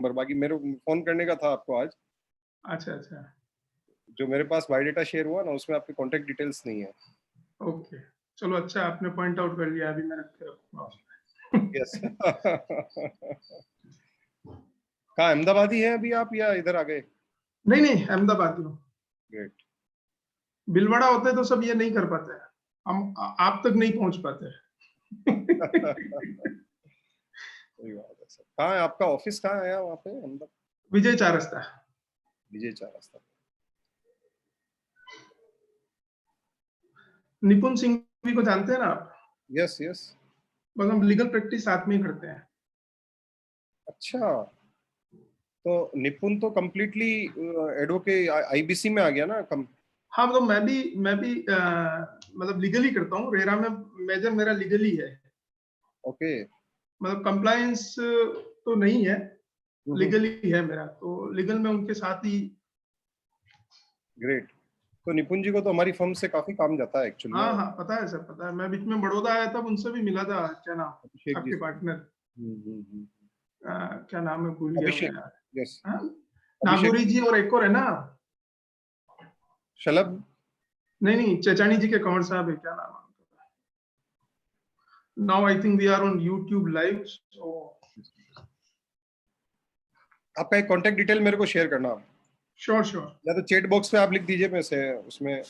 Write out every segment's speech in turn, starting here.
Number, बाकी मेरे phone करने का था आपको आज। अच्छा अच्छा, जो मेरे पास बायोडेटा शेयर हुआ ना, उसमें आपके कांटेक्ट डिटेल्स नहीं है। ओके, चलो अच्छा आपने पॉइंट आउट कर लिया, अभी मैंने यस। कहाँ, अहमदाबाद ही है अभी आप या इधर आ गए? नहीं नहीं, अहमदाबाद में। ग्रेट। भीलवाड़ा होते तो सब ये नहीं कर पाते, हम आप तक नहीं पहुंच पाते। सही बात है सर। कहाँ है आपका ऑफिस, कहाँ है वहाँ पे अहमदाबाद? विजय चार रास्ता। विजय चार रास्ता। निपुण सिंह भी को जानते हैं ना आप? Yes yes. बस हम लीगल प्रैक्टिस साथ में ही करते हैं। अच्छा, तो निपुण तो कम्प्लीटली एडवोकेट आईबीसी में आ गया ना कम। हाँ, मतलब मैं भी मतलब लीगल ही करता हूँ, रेरा में मेजर मेरा लीगल ही है। ओके। मतलब कंप्लायंस तो नहीं है, लीगल ही है मेरा, तो लीगल में उनके साथ ही। ग्रेट। तो निपुण जी को तो हमारी फर्म से काफी काम जाता है एक्चुअल में। हाँ हाँ, पता है सर, पता है। मैं बीच में बड़ौदा आया था, उनसे भी मिला था। क्या नाम अभिषेक जी आपके से। पार्टनर? हम्म। क्या नाम है, भूल गया मैं अभिषेक। यार। यस। हाँ? अभिषेक। नागौरी जी और एक और है ना? शलभ। नहीं नहीं, चचानी जी के कंवर साहब है, क्या नाम है? Now I think we are on YouTube live. आपका एक कांटेक्ट डिटेल मेरे को शेयर करना आप। Sure sure. या तो चैट बॉक्स पे आप लिख दीजिए, मैं से उसमें।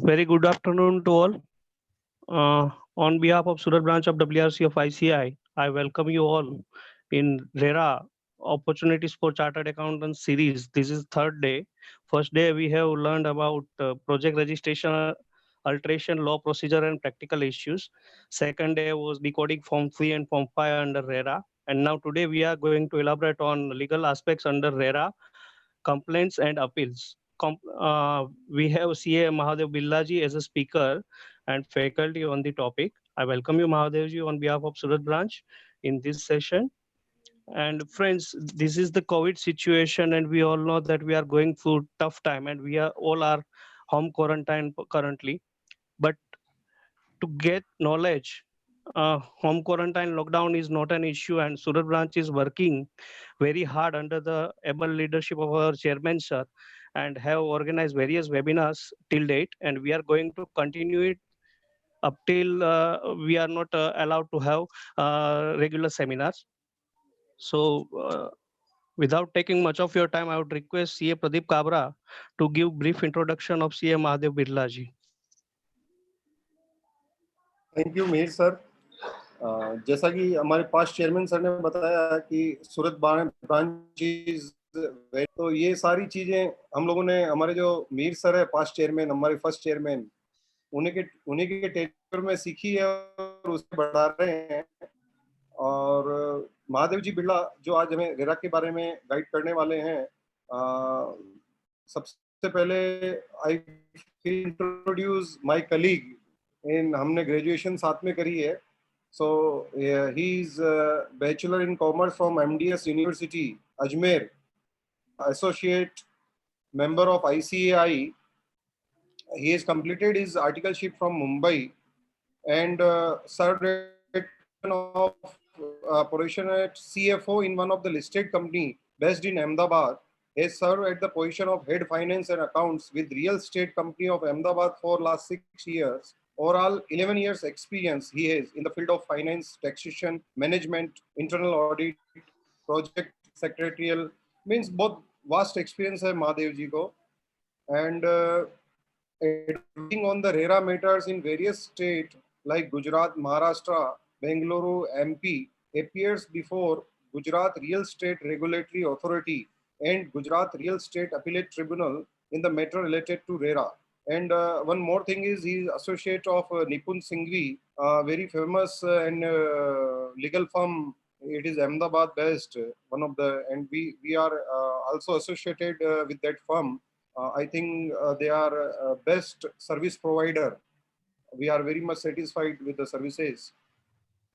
Very good afternoon to all. On behalf of Surat branch of WRC of ICI, I welcome you all in RERA opportunities for chartered accountant series. This is third day. First day we have learned about project registration, alteration, law procedure and practical issues. Second day was decoding form 3 and form 5 under RERA. And now today we are going to elaborate on legal aspects under RERA, complaints and appeals. We have CA Mahadev Billaji as a speaker and faculty on the topic. I welcome you, Mahadevji, on behalf of Surat branch in this session. And friends, this is the COVID situation, and we all know that we are going through tough time, and we are all are home quarantine currently. But to get knowledge, home quarantine lockdown is not an issue, and Surat branch is working very hard under the able leadership of our chairman, sir, and have organized various webinars till date, and we are going to continue it up till we are not allowed to have regular seminars. So without taking much of your time, I would request CA Pradeep Kabra to give brief introduction of CA Mahadev Birlaji. Thank you Mihir sir. जैसा कि हमारे पास chairman sir ने बताया कि सूरत branch, तो ये सारी चीजें हम लोगों ने, हमारे जो मीर सर है पास्ट चेयरमैन, हमारे फर्स्ट चेयरमैन, उन्हीं के टेक्चर में सीखी है और उसे बढ़ा रहे हैं। और महादेव जी बिरला जो आज हमें रेरा के बारे में गाइड करने वाले हैं, सबसे पहले आई इंट्रोड्यूस माय कलीग इन, हमने ग्रेजुएशन साथ में करी है। So he is bachelor in commerce from MDS University Ajmer, associate member of ICAI. He has completed his articleship from Mumbai and served of position at CFO in one of the listed company based in Ahmedabad. He has served at the position of head finance and accounts with real estate company of Ahmedabad for last 6 years. Overall 11 years experience he has in the field of finance, taxation, management, internal audit, project secretarial, means both vast experience है महादेव जी को, and advising on the RERA matters in various states like Gujarat, Maharashtra, Bengaluru, MP, appears before Gujarat Real Estate Regulatory Authority and Gujarat Real Estate Appellate Tribunal in the matter related to RERA. And one more thing is he is associate of Nipun Singhvi, very famous and legal firm It is Ahmedabad based, one of the, and we are also associated with that firm. I think they are best service provider. We are very much satisfied with the services.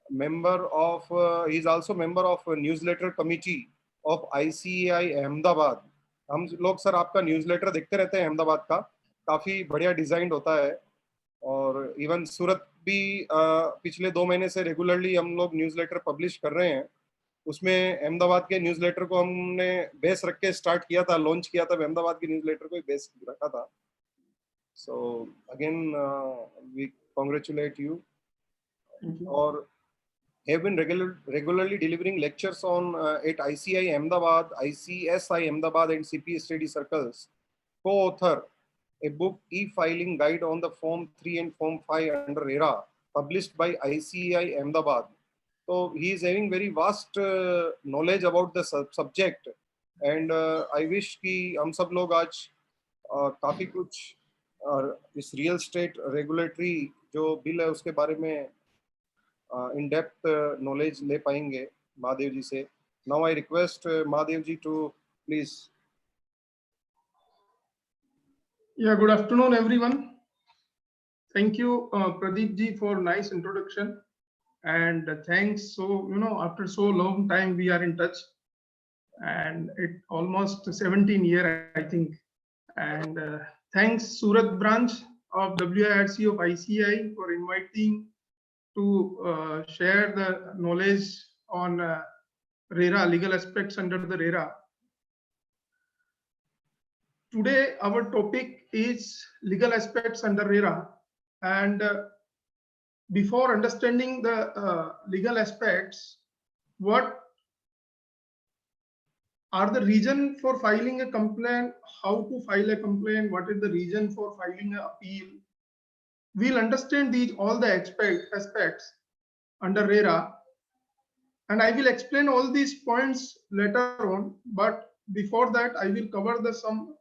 Member of, he is also member of a newsletter committee of ICAI Ahmedabad. हम लोग sir आपका newsletter देखते रहते हैं अहमदाबाद का, काफी बढ़िया design होता है. और इवन सूरत भी पिछले 2 महीने से रेगुलरली हम लोग न्यूज़लेटर पब्लिश कर रहे हैं. उसमें अहमदाबाद के न्यूज़लेटर को हमने बेस रख के स्टार्ट किया था, लॉन्च किया था, अहमदाबाद के न्यूज़लेटर को बेस रखा था. So again we congratulate you. और have been regularly delivering lectures on at ICI Ahmedabad, ICSI Ahmedabad and CP study circles. Co-author a book e-filing guide on the Form 3 and Form 5 under RERA, published by ICI Ahmedabad. So he is having very vast knowledge about the subject, and I wish कि हम सब लोग आज काफी कुछ इस real estate regulatory जो bill है उसके बारे में in depth knowledge ले पाएंगे महादेव जी से. Now I request Mahadev ji to please. Yeah, good afternoon everyone. Thank you Pradeep ji for nice introduction, and thanks. So after so long time we are in touch, and it almost 17 years I think, and thanks Surat branch of WIRC of ICI for inviting to share the knowledge on RERA, legal aspects under the RERA. Today our topic is legal aspects under RERA, and before understanding the legal aspects, what are the reason for filing a complaint, how to file a complaint, what is the reason for filing an appeal, we'll understand these all the aspects under RERA, and I will explain all these points later on. But before that, I will cover some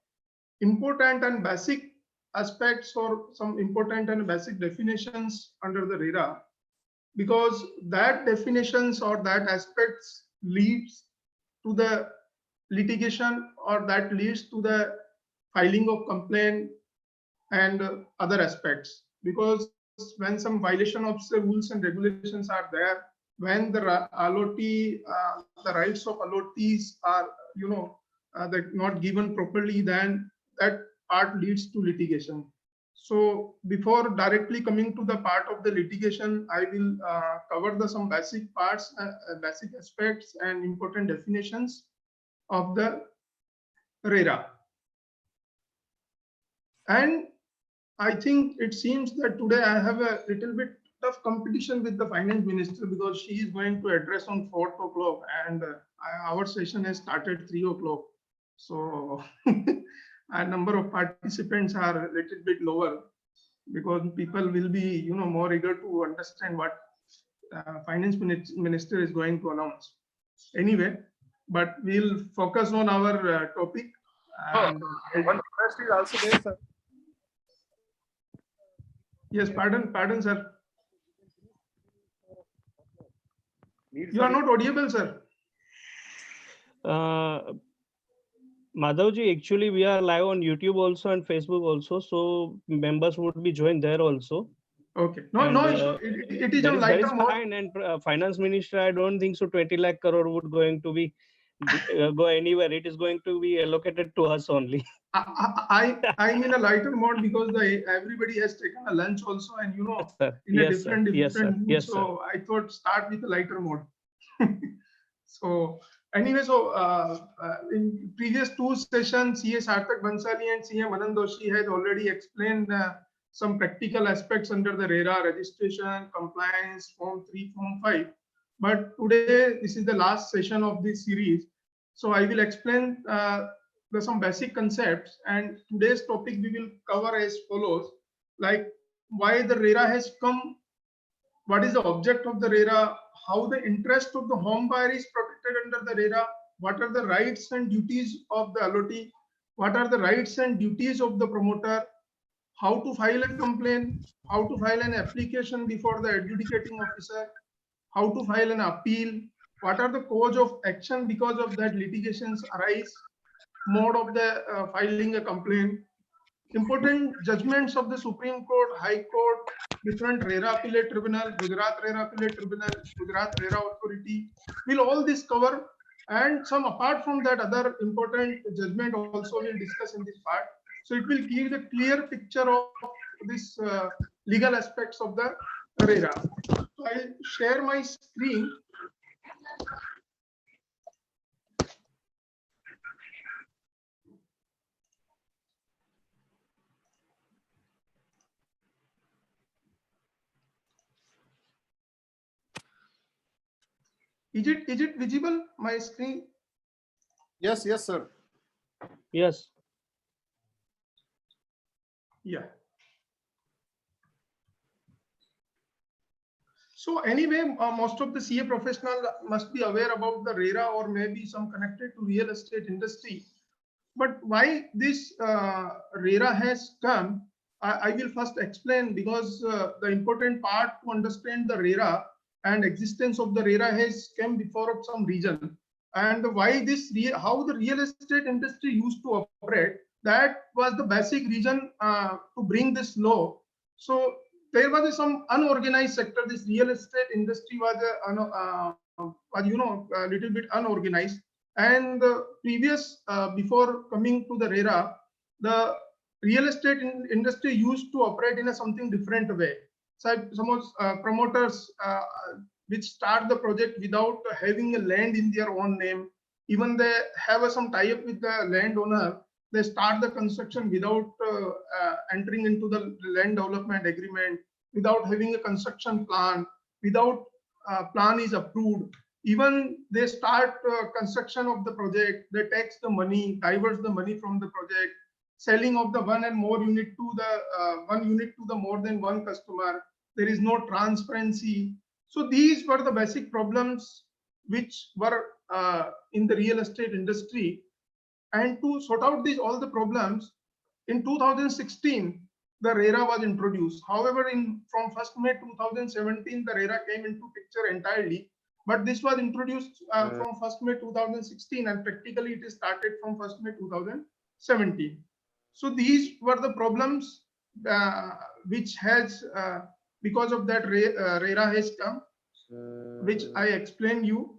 important and basic aspects or some important and basic definitions under the RERA, because that definitions or that aspects leads to the litigation, or that leads to the filing of complaint and other aspects. Because when some violation of the rules and regulations are there, when the allotee, the rights of allottees are not given properly, then that part leads to litigation. So before directly coming to the part of the litigation, I will cover some basic parts, basic aspects and important definitions of the RERA. And I think it seems that today I have a little bit tough competition with the finance minister, because she is going to address on 4 o'clock, and our session has started 3 o'clock. So a number of participants are a little bit lower, because people will be more eager to understand what finance minister is going to announce. Anyway, but we'll focus on our topic. And one request is also there, sir. Yes, pardon, sir. You are not audible, sir. Madhavji, actually we are live on YouTube also and Facebook also, so members would be joined there also. Okay. No issue. It is on lighter mode. Fine. And finance minister, I don't think so 20 lakh crore would going to be go anywhere. It is going to be allocated to us only. I'm in a lighter mode because everybody has taken a lunch also, and in a different mood. Yes, so I thought start with a lighter mode. So anyway, in previous 2 sessions, CA Sarthak Bansali and CA Manan Doshi has already explained some practical aspects under the RERA, registration, compliance, Form 3, Form 5. But today, this is the last session of this series. So I will explain some basic concepts, and today's topic we will cover as follows: like why the RERA has come, what is the object of the RERA, how the interest of the home buyer is protected under the RERA, what are the rights and duties of the allottee, what are the rights and duties of the promoter, how to file a complaint, how to file an application before the adjudicating officer, how to file an appeal, what are the cause of action because of that litigations arise, mode of the filing a complaint, important judgments of the Supreme Court, High Court, different RERA appellate tribunal, Gujarat RERA appellate tribunal, Gujarat RERA authority, will all this cover, and some apart from that other important judgment also will discuss in this part. So it will give the clear picture of this legal aspects of the RERA. So I'll share my screen. Is it visible, my screen? Yes, yes, sir. Yes. Yeah. So anyway, most of the CA professional must be aware about the RERA or maybe some connected to real estate industry. But why this RERA has come, I will first explain, because the important part to understand the RERA and existence of the RERA has come before of some reason. And why this, how the real estate industry used to operate, that was the basic reason to bring this law. So there was some unorganized sector. This real estate industry was a little bit unorganized. And previous, before coming to the RERA, the real estate industry used to operate in a something different way. So some promoters which start the project without having a land in their own name, even they have some tie-up with the landowner, they start the construction without entering into the land development agreement, without having a construction plan, without plan is approved. Even they start construction of the project, they tax the money, diverts the money from the project, selling of the one and more unit to the one unit to the more than one customer. There is no transparency. So these were the basic problems which were in the real estate industry. And to sort out these all the problems, in 2016, the RERA was introduced. However, from 1st May 2017, the RERA came into picture entirely. But this was introduced from 1st May 2016, and practically it is started from 1st May 2017. So these were the problems which has, because of that RERA has come, which I explained you.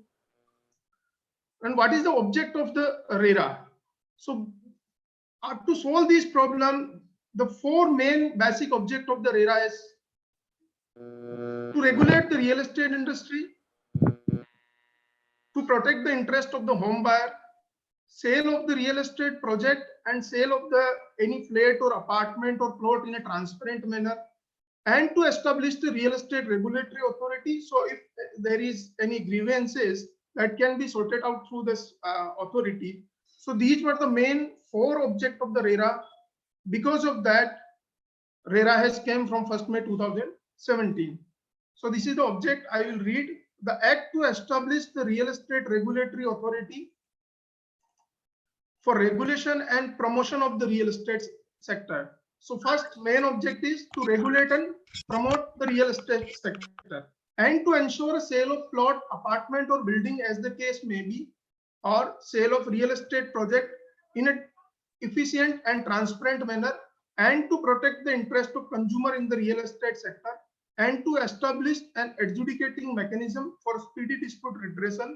And what is the object of the RERA? So to solve this problem, the four main basic object of the RERA is to regulate the real estate industry, to protect the interest of the home buyer, sale of the real estate project and sale of the any flat or apartment or plot in a transparent manner, and to establish the real estate regulatory authority. So if there is any grievances, that can be sorted out through this authority. So these were the main four objects of the RERA. Because of that, RERA has came from 1st May 2017. So this is the object. I will read. The Act to establish the real estate regulatory authority for regulation and promotion of the real estate sector. So first main object is to regulate and promote the real estate sector, and to ensure a sale of plot, apartment or building as the case may be, or sale of real estate project in an efficient and transparent manner, and to protect the interest of consumer in the real estate sector, and to establish an adjudicating mechanism for speedy dispute redressal,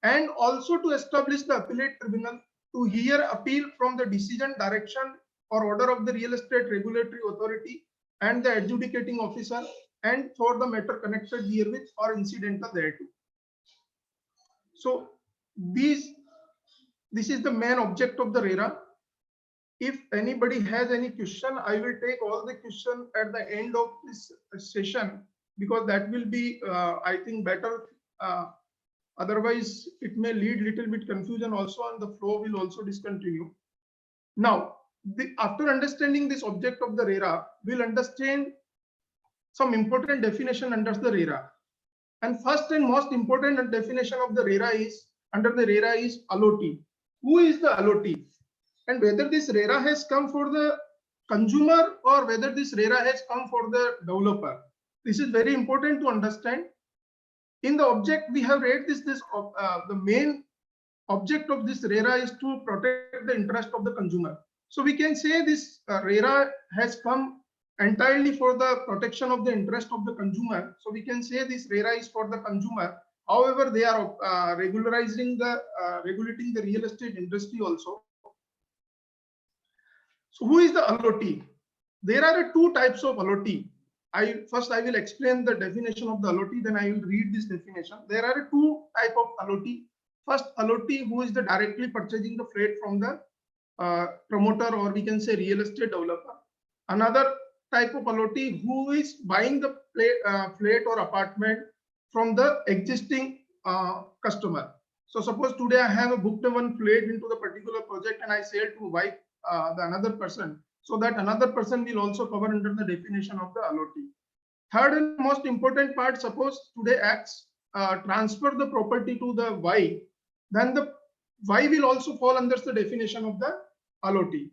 and also to establish the appellate tribunal to hear appeal from the decision, direction or order of the real estate regulatory authority and the adjudicating officer, and for the matter connected herewith or incidental thereto. So this is the main object of the RERA. If anybody has any question, I will take all the question at the end of this session, because that will be I think better. Otherwise it may lead little bit confusion also, and the flow will also discontinue. Now after understanding this object of the RERA, we'll understand some important definition under the RERA. And first and most important definition of the RERA is, under the RERA, is allotee. Who is the allotee? And whether this RERA has come for the consumer or whether this RERA has come for the developer. This is very important to understand. In the object, we have read the main object of this RERA is to protect the interest of the consumer. So we can say this RERA has come entirely for the protection of the interest of the consumer. So we can say this RERA is for the consumer. However, they are regulating the real estate industry also. So who is the allotee? There are two types of allotee. First I will explain the definition of the allotee, then I will read this definition. There are two type of allotee. First, allotee who is the directly purchasing the flat from the promoter, or we can say real estate developer. Another type of allotee who is buying the flat or apartment from the existing customer. So suppose today I have booked one flat into the particular project and I sell to the another person. So that another person will also cover under the definition of the allotee. Third and most important part, suppose today X transfer the property to the Y, then the Y will also fall under the definition of the allotee.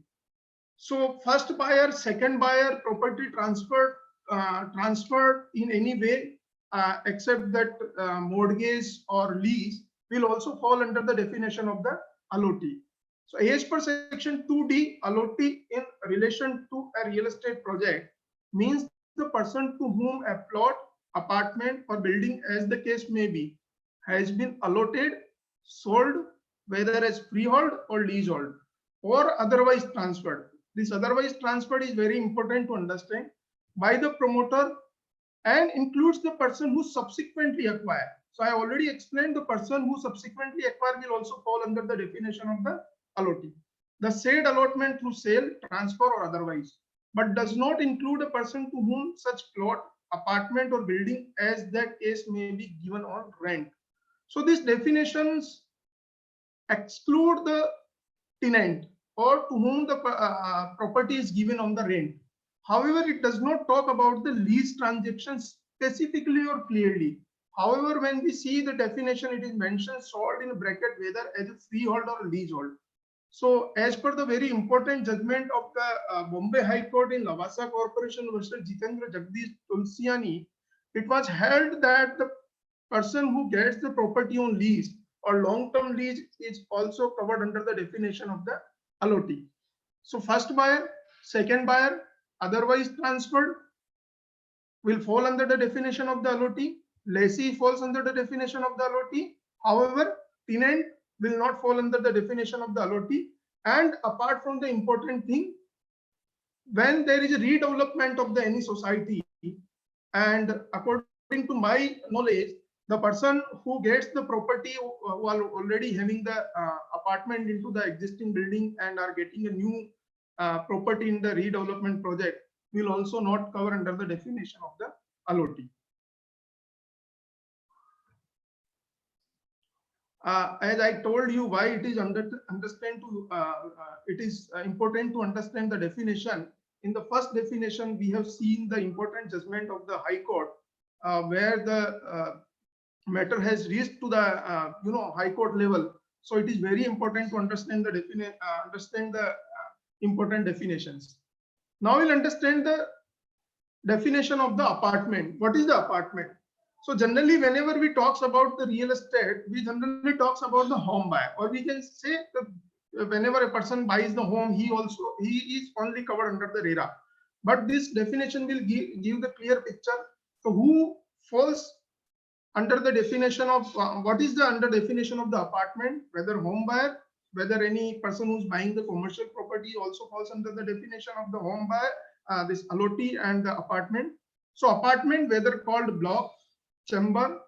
So first buyer, second buyer, property transferred in any way except that mortgage or lease will also fall under the definition of the allotee. So as per section 2D, allotee in relation to a real estate project means the person to whom a plot, apartment or building, as the case may be, has been allotted, sold, whether as freehold or leasehold, or otherwise transferred. This otherwise transferred is very important to understand, by the promoter, and includes the person who subsequently acquired. So I already explained, the person who subsequently acquired will also fall under the definition of the allotee. The said allotment through sale, transfer or otherwise, but does not include a person to whom such plot, apartment or building, as that case may be, given on rent. So these definitions exclude the tenant or to whom the property is given on the rent. However, it does not talk about the lease transactions specifically or clearly. However, when we see the definition, it is mentioned sold in bracket whether as a freehold or leasehold. So as per the very important judgment of the Bombay High Court in Lavasa Corporation versus Jitendra Jagdish Tulsiani, it was held that the person who gets the property on lease or long-term lease is also covered under the definition of the allotee. So first buyer, second buyer, otherwise transferred will fall under the definition of the allotee. Lessee falls under the definition of the allotee. However, tenant will not fall under the definition of the allotee. And apart from the important thing, when there is a redevelopment of any society, and according to my knowledge, the person who gets the property who are already having the apartment into the existing building and are getting a new property in the redevelopment project will also not cover under the definition of the allotee. As I told you, why it is important to understand the definition. In the first definition, we have seen the important judgment of the High Court, where the matter has reached to the High Court level. So it is very important to understand the important definitions. Now we'll understand the definition of the apartment. What is the apartment? So generally, whenever we talks about the real estate, we generally talks about the home buyer, or we can say that whenever a person buys the home, he is only covered under the RERA. But this definition will give the clear picture. So who falls under the definition of what is the under definition of the apartment? Whether home buyer, whether any person who's buying the commercial property also falls under the definition of the home buyer, this allotee and the apartment. So apartment, whether called block, chamber,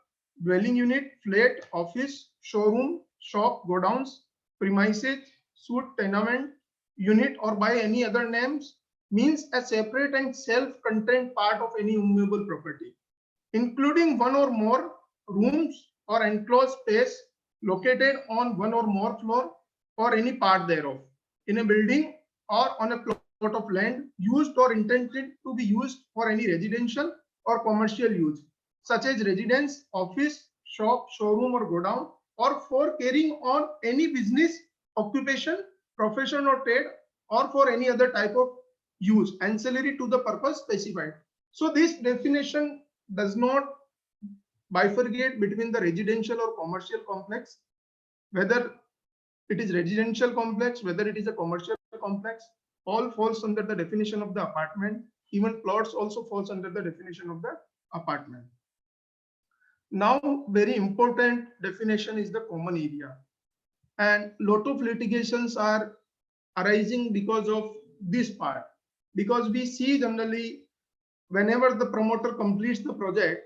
dwelling unit, flat, office, showroom, shop, godowns, premises, suite, tenement, unit, or by any other names, means a separate and self-contained part of any movable property, including one or more rooms or enclosed space located on one or more floor or any part thereof, in a building or on a plot of land used or intended to be used for any residential or commercial use, such as residence, office, shop, showroom or godown, or for carrying on any business, occupation, profession or trade, or for any other type of use ancillary to the purpose specified. So this definition does not bifurcate between the residential or commercial complex, whether it is residential complex, whether it is a commercial complex, all falls under the definition of the apartment. Even plots also falls under the definition of the apartment. Now, very important definition is the common area. And lot of litigations are arising because of this part. Because we see generally whenever the promoter completes the project,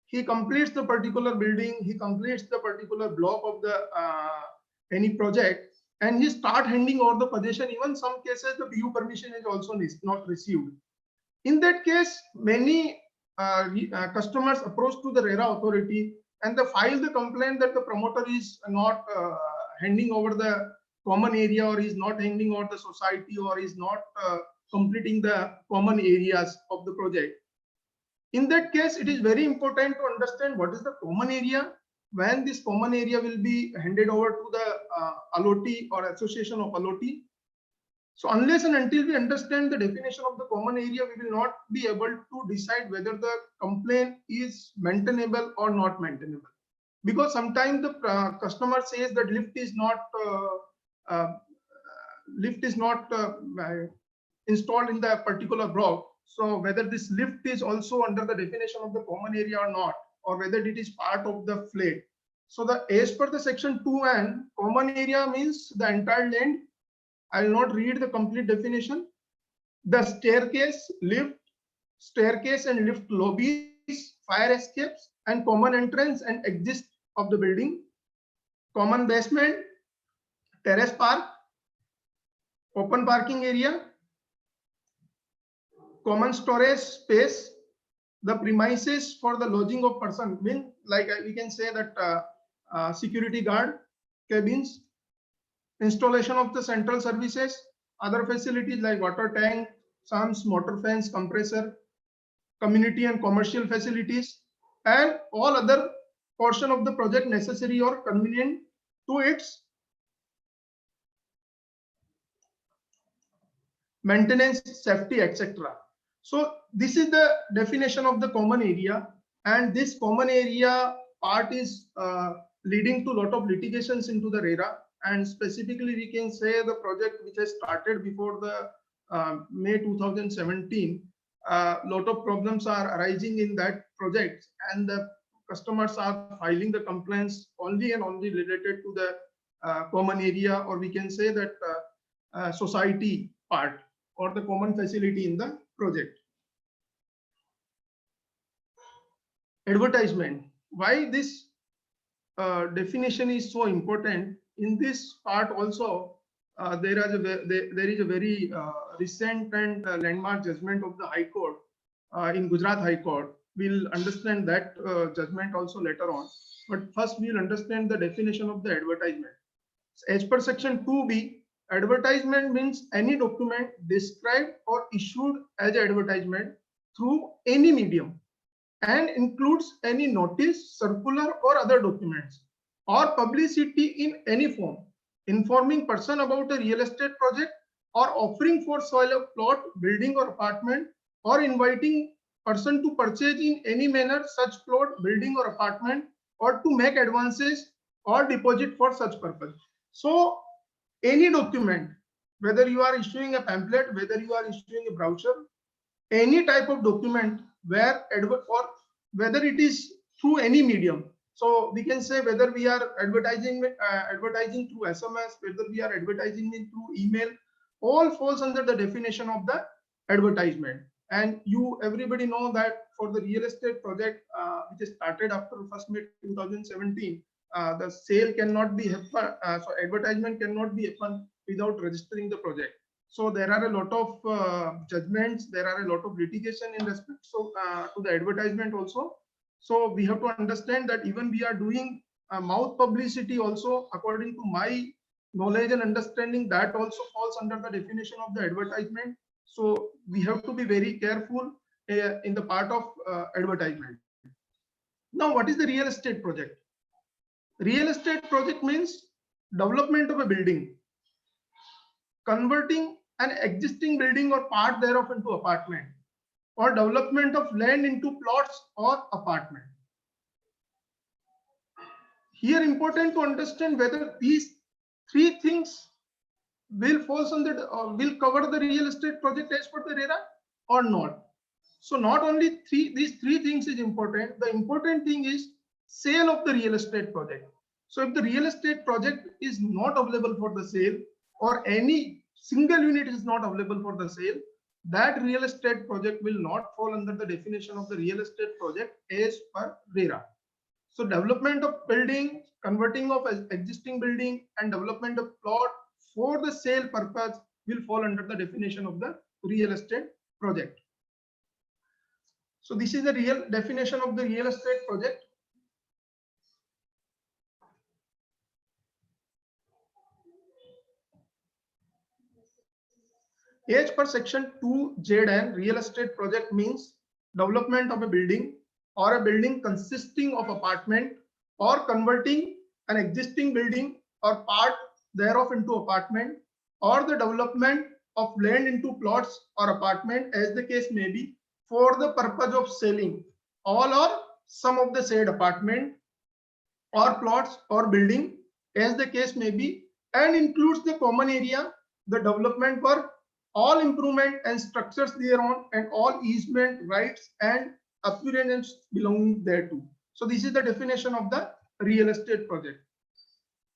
he completes the particular building, he completes the particular block of the any project, and he start handing over the possession. Even some cases the BU permission is also not received. In that case, many customers approach to the RERA authority and they file the complaint that the promoter is not handing over the common area, or is not handing over the society, or is not completing the common areas of the project. In that case, it is very important to understand what is the common area, when this common area will be handed over to the allotee or association of allotee. So unless and until we understand the definition of the common area, we will not be able to decide whether the complaint is maintainable or not maintainable. Because sometimes the customer says that lift is not installed in the particular block. So whether this lift is also under the definition of the common area or not, or whether it is part of the flat. So as per the section 2(n), common area means the entire land. I will not read the complete definition. The staircase, lift, staircase and lift lobbies, fire escapes, and common entrance and exit of the building, common basement, terrace park, open parking area, common storage space, the premises for the lodging of person, mean like we can say that security guard, cabins, installation of the central services, other facilities like water tank, sumps, motor fans, compressor, community and commercial facilities, and all other portion of the project necessary or convenient to its maintenance, safety, etc. So this is the definition of the common area, and this common area part is leading to a lot of litigations into the RERA. And specifically, we can say the project which has started before the May 2017, lot of problems are arising in that project, and the customers are filing the complaints only and only related to the common area, or we can say that society part or the common facility in the project. Advertisement. Why this definition is so important? In this part also, there is a very recent and landmark judgment of the High Court in Gujarat High Court. We'll understand that judgment also later on. But first, we'll understand the definition of the advertisement. As per section 2B, advertisement means any document described or issued as advertisement through any medium, and includes any notice, circular or other documents, or publicity in any form, informing person about a real estate project, or offering for sale of plot, building or apartment, or inviting person to purchase in any manner such plot, building or apartment, or to make advances or deposit for such purpose. So any document, whether you are issuing a pamphlet, whether you are issuing a brochure, any type of document where or whether it is through any medium. So we can say whether we are advertising through SMS, whether we are advertising through email, all falls under the definition of the advertisement. And everybody know that for the real estate project which is started after 1st May 2017, the sale cannot be happen, so advertisement cannot be happen without registering the project. So there are a lot of judgments, there are a lot of litigation in respect to the advertisement also. So we have to understand that even we are doing mouth publicity also, according to my knowledge and understanding, that also falls under the definition of the advertisement. So we have to be very careful in the part of advertisement. Now, what is the real estate project? Real estate project means development of a building, converting an existing building or part thereof into apartment, or development of land into plots or apartment. here important to understand whether these three things will falls on the will cover the real estate project as per the RERA or not. So not only these three things is important. The important thing is sale of the real estate project. So if the real estate project is not available for the sale, or any single unit is not available for the sale, that real estate project will not fall under the definition of the real estate project as per RERA. So development of building, converting of existing building, and development of plot for the sale purpose will fall under the definition of the real estate project. So this is the real definition of the real estate project. As per section 2(j) real estate project means development of a building or a building consisting of apartment, or converting an existing building or part thereof into apartment, or the development of land into plots or apartment as the case may be, for the purpose of selling all or some of the said apartment or plots or building as the case may be, and includes the common area, the development work, all improvement and structures thereon, and all easement rights and appurtenance belonging thereto. So this is the definition of the real estate project.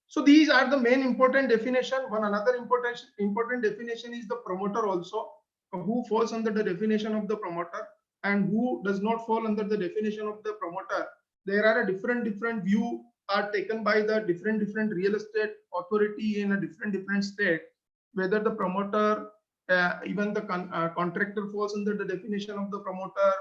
So these are the main important definition. One another important definition is the promoter also, who falls under the definition of the promoter and who does not fall under the definition of the promoter. There are a different view are taken by the different real estate authority in a different state, whether the promoter, even the contractor falls under the definition of the promoter,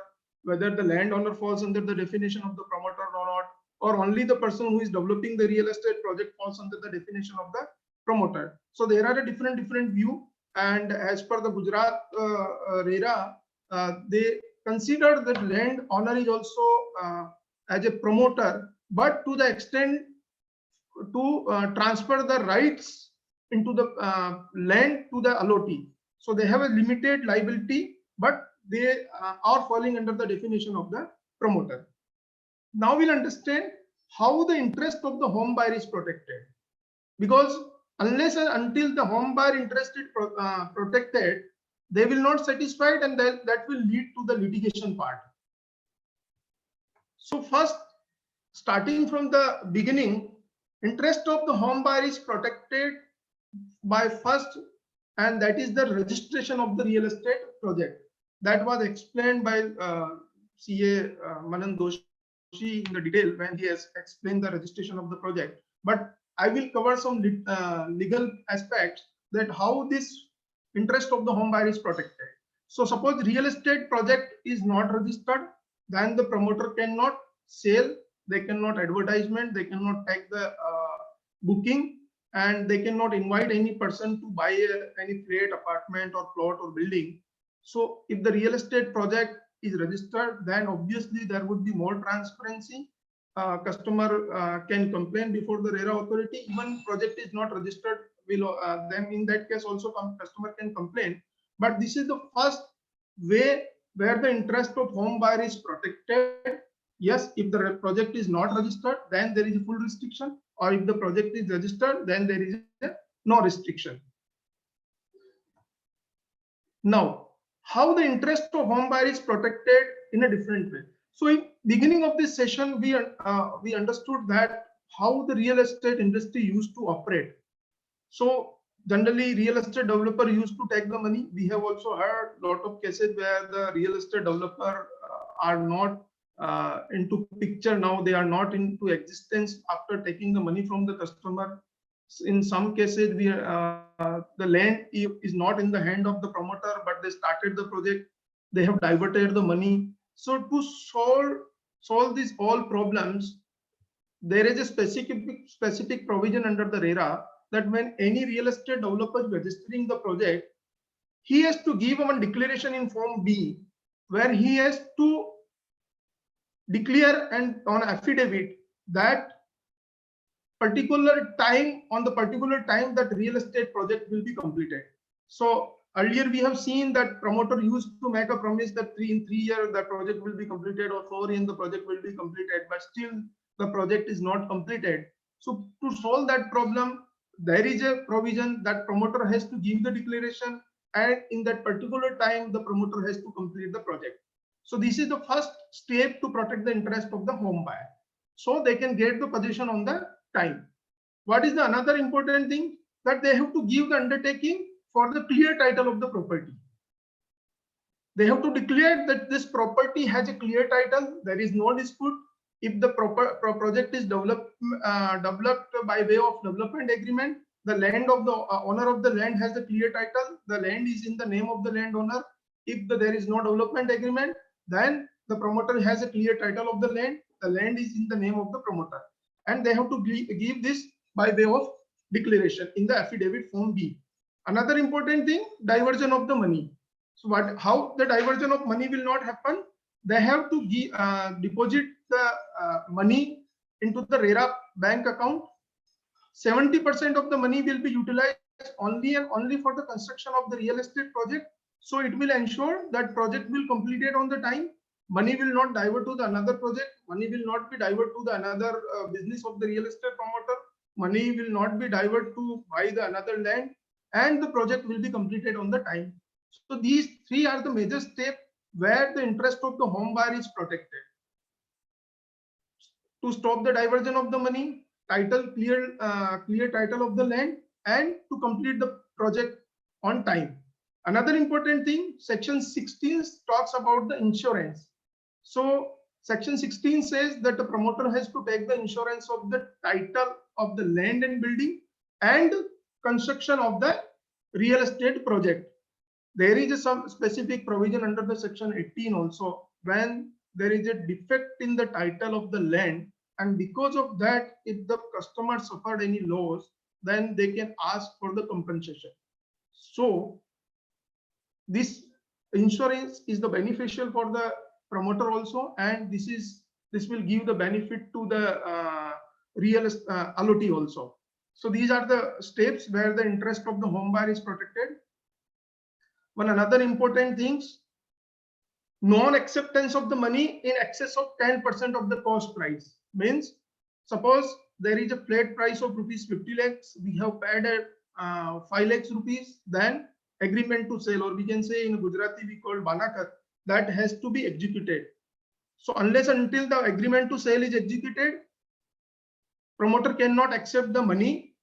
whether the landowner falls under the definition of the promoter or not, or only the person who is developing the real estate project falls under the definition of the promoter. So there are a different view, and as per the Gujarat RERA, they consider that landowner is also as a promoter, but to the extent to transfer the rights into the land to the allotee. So they have a limited liability, but they are falling under the definition of the promoter. Now we'll understand how the interest of the home buyer is protected, because unless and until the home buyer interest is protected, they will not satisfied, and that will lead to the litigation part. So first, starting from the beginning, interest of the home buyer is protected by first, and that is the registration of the real estate project. That was explained by CA Manan Doshi in the detail when he has explained the registration of the project. But I will cover some legal aspects that how this interest of the home buyer is protected. So suppose real estate project is not registered, then the promoter cannot sell, they cannot advertisement, they cannot take the booking, and they cannot invite any person to buy any flat, apartment or plot or building. So if the real estate project is registered, then obviously there would be more transparency. Customer can complain before the RERA authority. Even project is not registered, then in that case also customer can complain. But this is the first way where the interest of home buyer is protected. Yes, if the project is not registered, then there is a full restriction, or if the project is registered, then there is no restriction. Now, how the interest of home buyer is protected in a different way. So in beginning of this session, we understood that how the real estate industry used to operate. So generally, real estate developer used to take the money. We have also heard a lot of cases where the real estate developer are not into picture now. They are not into existence after taking the money from the customer. In some cases, the land is not in the hand of the promoter, but they started the project. They have diverted the money. So to solve these all problems, there is a specific provision under the RERA that when any real estate developer is registering the project, he has to give one declaration in Form B, where he has to declare and on affidavit that particular time, on the particular time that real estate project will be completed. So earlier we have seen that promoter used to make a promise that in 3 years the project will be completed, or 4 years the project will be completed, but still the project is not completed. So to solve that problem, there is a provision that promoter has to give the declaration, and in that particular time, the promoter has to complete the project. So this is the first step to protect the interest of the home buyer, so they can get the possession on the time. What is the another important thing? That they have to give the undertaking for the clear title of the property. They have to declare that this property has a clear title. There is no dispute. If the project is developed by way of development agreement, the land of the owner of the land has a clear title. The land is in the name of the landowner. If there is no development agreement, then the promoter has a clear title of the land. The land is in the name of the promoter, and they have to give this by way of declaration in the affidavit form B. Another important thing, diversion of the money. So how the diversion of money will not happen? They have to deposit the money into the RERA bank account. 70% of the money will be utilized only and only for the construction of the real estate project. So it will ensure that project will completed on the time. Money will not divert to the another project. Money will not be divert to the another business of the real estate promoter. Money will not be divert to buy the another land, and the project will be completed on the time. So these three are the major steps where the interest of the home buyer is protected. To stop the diversion of the money, clear title of the land, and to complete the project on time. Another important thing, section 16 talks about the insurance. So section 16 says that the promoter has to take the insurance of the title of the land and building and construction of the real estate project. There is some specific provision under the section 18 also, when there is a defect in the title of the land, and because of that, if the customer suffered any loss, then they can ask for the compensation. So this insurance is the beneficial for the promoter also, and this will give the benefit to the real allotee also. So these are the steps where the interest of the home buyer is protected. One another important things, non-acceptance of the money in excess of 10% of the cost price. Means, suppose there is a flat price of rupees 50 lakhs, we have paid 5 lakhs rupees, then agreement to sell, or we can say in Gujarati we call banakat, that has to be executed. So unless until the agreement to sell is executed, promoter cannot accept the money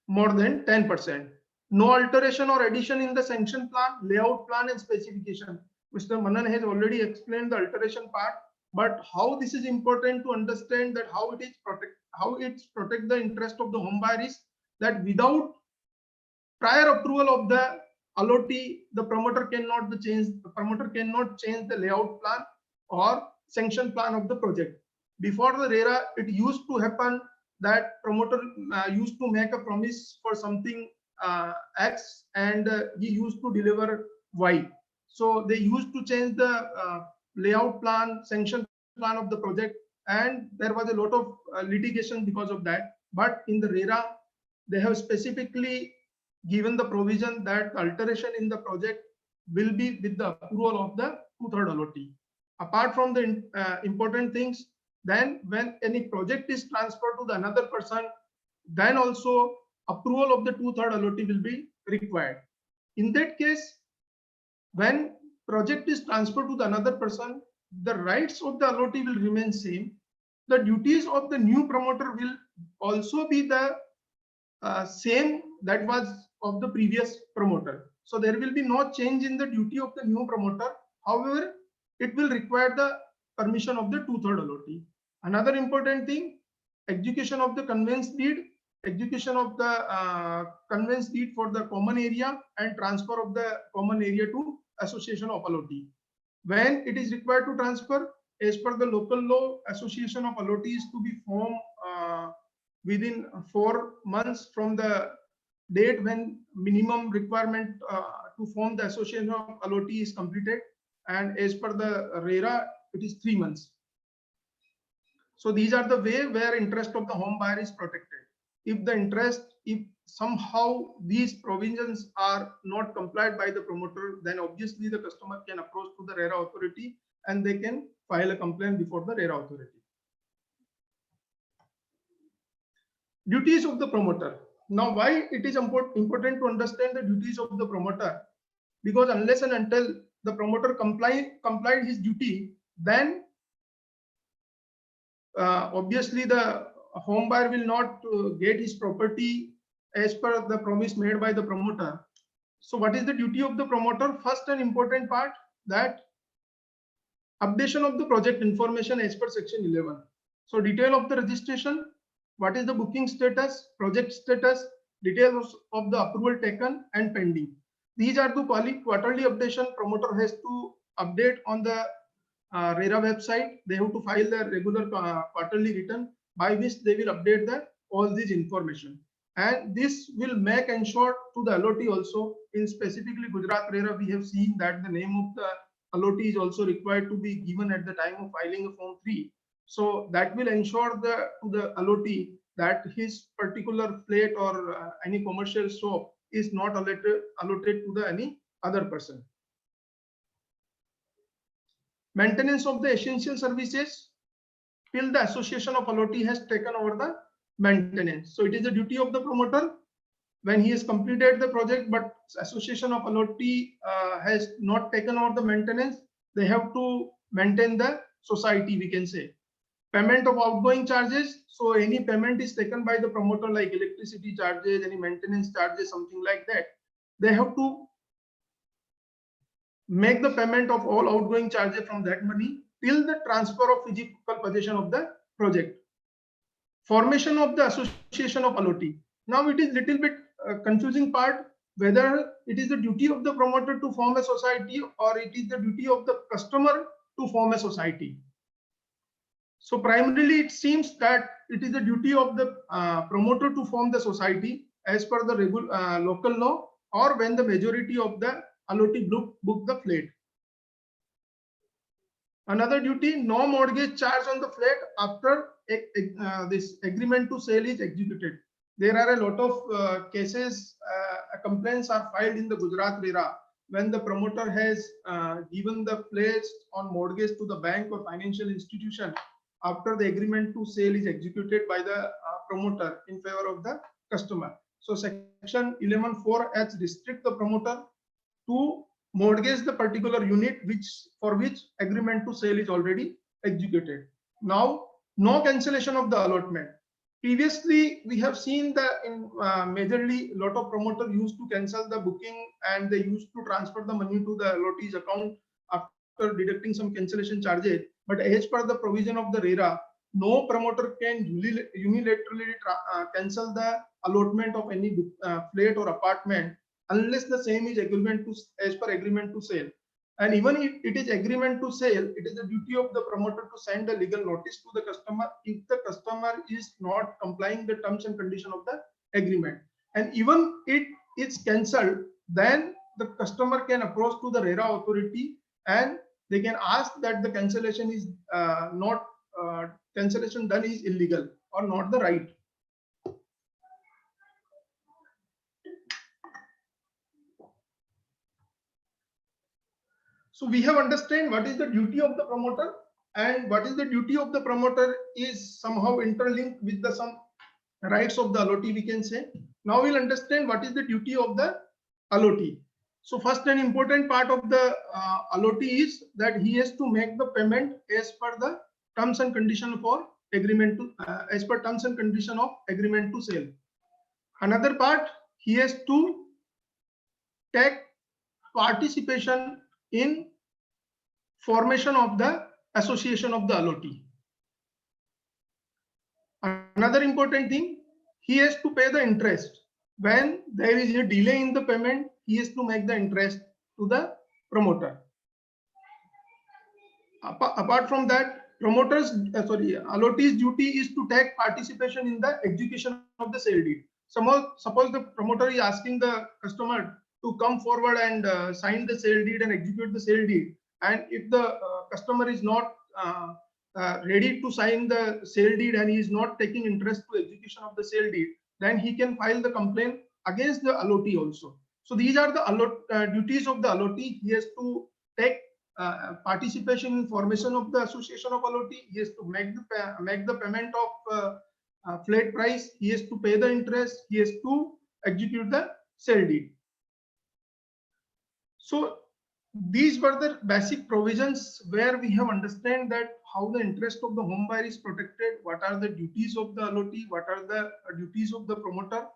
more than 10%. No alteration or addition in the sanction plan, layout plan, and specification. Mr. Manan has already explained the alteration part, but how this is important to understand that how it protect the interest of the home buyer is that without prior approval of the allotee, the promoter cannot change the layout plan or sanction plan of the project. Before the RERA, it used to happen that promoter used to make a promise for something X, and he used to deliver Y. So they used to change the layout plan, sanction plan of the project, and there was a lot of litigation because of that. But in the RERA, they have specifically given the provision that alteration in the project will be with the approval of the two-third allotee. Apart from the important things, then when any project is transferred to the another person, then also approval of the two-third allotee will be required. In that case, when project is transferred to the another person, the rights of the allotee will remain same. The duties of the new promoter will also be the same that was of the previous promoter. So there will be no change in the duty of the new promoter. However, it will require the permission of the two-third allotee. Another important thing, execution of the conveyance deed, execution of the conveyance deed for the common area, and transfer of the common area to association of allotee. When it is required to transfer, as per the local law, association of allotees to be formed within 4 months from the date when minimum requirement to form the association of allotee is completed, and as per the RERA, it is 3 months. So these are the way where interest of the home buyer is protected. If somehow these provisions are not complied by the promoter, then obviously the customer can approach to the RERA authority and they can file a complaint before the RERA authority. Duties of the promoter. Now, why it is important to understand the duties of the promoter? Because unless and until the promoter complied his duty, then obviously the home buyer will not get his property as per the promise made by the promoter. So what is the duty of the promoter? First and important part, that updation of the project information as per section 11. So detail of the registration, what is the booking status, project status, details of the approval taken and pending. These are the quarterly updation promoter has to update on the RERA website. They have to file their regular quarterly return, by which they will update all these information. And this will make ensure to the LOT also. In specifically Gujarat RERA, we have seen that the name of the LOT is also required to be given at the time of filing a Form 3. So that will ensure to the LOT that his particular flat or any commercial shop is not allotted to the any other person. Maintenance of the essential services till the association of LOT has taken over the maintenance. So it is the duty of the promoter when he has completed the project, but association of LOT has not taken over the maintenance. They have to maintain the society, we can say. Payment of outgoing charges. So any payment is taken by the promoter, like electricity charges, any maintenance charges, something like that. They have to make the payment of all outgoing charges from that money till the transfer of physical possession of the project. Formation of the association of LOT. Now it is little bit confusing part, whether it is the duty of the promoter to form a society or it is the duty of the customer to form a society. So primarily it seems that it is the duty of the promoter to form the society as per the local law, or when the majority of the LOT book the flat. Another duty, no mortgage charge on the flat after this agreement to sale is executed. There are a lot of cases, complaints are filed in the Gujarat RERA when the promoter has given the place on mortgage to the bank or financial institution after the agreement to sale is executed by the promoter in favor of the customer. So section 11(4) restrict the promoter to mortgage the particular unit for which agreement to sale is already executed. Now, no cancellation of the allotment. Previously, we have seen that in majorly lot of promoters used to cancel the booking and they used to transfer the money to the LOT's account after deducting some cancellation charges. But as per the provision of the RERA, no promoter can unilaterally cancel the allotment of any flat or apartment unless the same is as per agreement to sale. And even if it is agreement to sale, it is the duty of the promoter to send a legal notice to the customer if the customer is not complying the terms and condition of the agreement. And even it is cancelled, then the customer can approach to the RERA authority and they can ask that the cancellation is cancellation done is illegal or not the right. So we have understand what is the duty of the promoter, and what is the duty of the promoter is somehow interlinked with the some rights of the LOT, we can say. Now we'll understand what is the duty of the LOT. So first and important part of the LOT is that he has to make the payment as per the terms and condition for agreement to as per terms and condition of agreement to sale. Another part, he has to take participation in formation of the association of the LOT. Another important thing, he has to pay the interest. When there is a delay in the payment, he has to make the interest to the promoter. Apart from that, LOT's duty is to take participation in the execution of the sale deed. Suppose the promoter is asking the customer to come forward and sign the sale deed and execute the sale deed, and if the customer is not ready to sign the sale deed and he is not taking interest to execution of the sale deed, then he can file the complaint against the LOT also. So these are the duties of the LOT. He has to take participation in formation of the association of LOT. He has to make the payment of flat price, he has to pay the interest, he has to execute the sale deed. So these were the basic provisions where we have understand that how the interest of the home buyer is protected, what are the duties of the allotee, what are the duties of the promoter,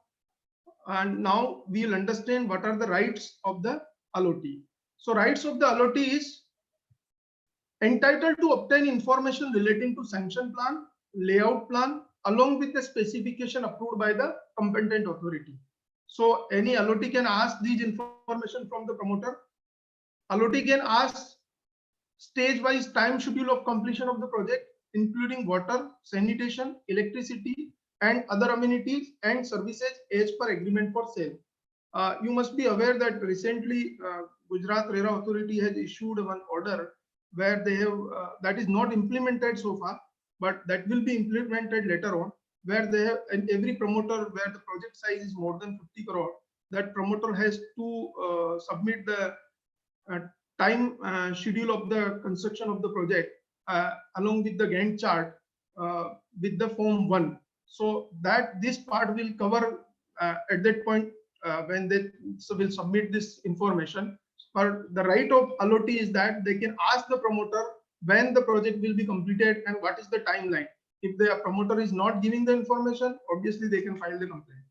and now we will understand what are the rights of the allotee. So rights of the allotee is entitled to obtain information relating to sanction plan, layout plan, along with the specification approved by the competent authority. So any allotee can ask these information from the promoter. Allotee can ask stage-wise time schedule of completion of the project, including water, sanitation, electricity, and other amenities and services as per agreement for sale. You must be aware that recently Gujarat RERA authority has issued one order where they have that is not implemented so far, but that will be implemented later on, where they have, and every promoter where the project size is more than 50 crore, that promoter has to submit the time schedule of the construction of the project along with the Gantt chart with the form 1. So that this part will cover at that point when they will submit this information. But the right of allotee is that they can ask the promoter when the project will be completed and what is the timeline. If the promoter is not giving the information, obviously they can file the complaint.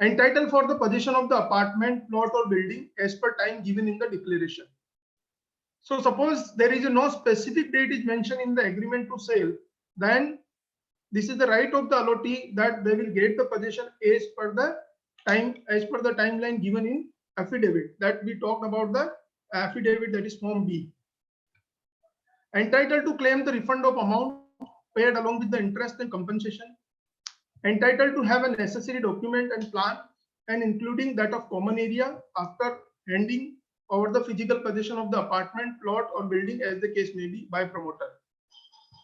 Entitled for the possession of the apartment, plot or building as per time given in the declaration. So suppose there is no specific date is mentioned in the agreement to sale, then this is the right of the allotee that they will get the possession as per the timeline given in affidavit that we talked about, the affidavit that is form B. Entitled to claim the refund of amount paid along with the interest and compensation. Entitled to have a necessary document and plan, and including that of common area after handing over the physical possession of the apartment, plot or building as the case may be by promoter.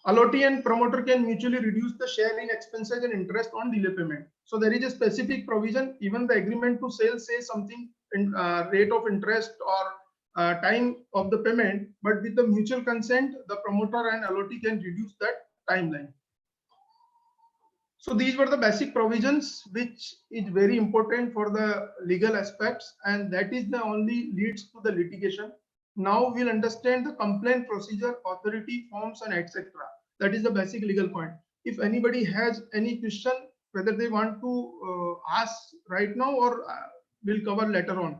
Allotee and promoter can mutually reduce the share in expenses and interest on delay payment. So there is a specific provision, even the agreement to sale says something in rate of interest or time of the payment, but with the mutual consent, the promoter and allotee can reduce that timeline. So these were the basic provisions, which is very important for the legal aspects, and that is the only leads to the litigation. Now we'll understand the complaint procedure, authority, forms, and etc. That is the basic legal point. If anybody has any question, whether they want to ask right now or we'll cover later on.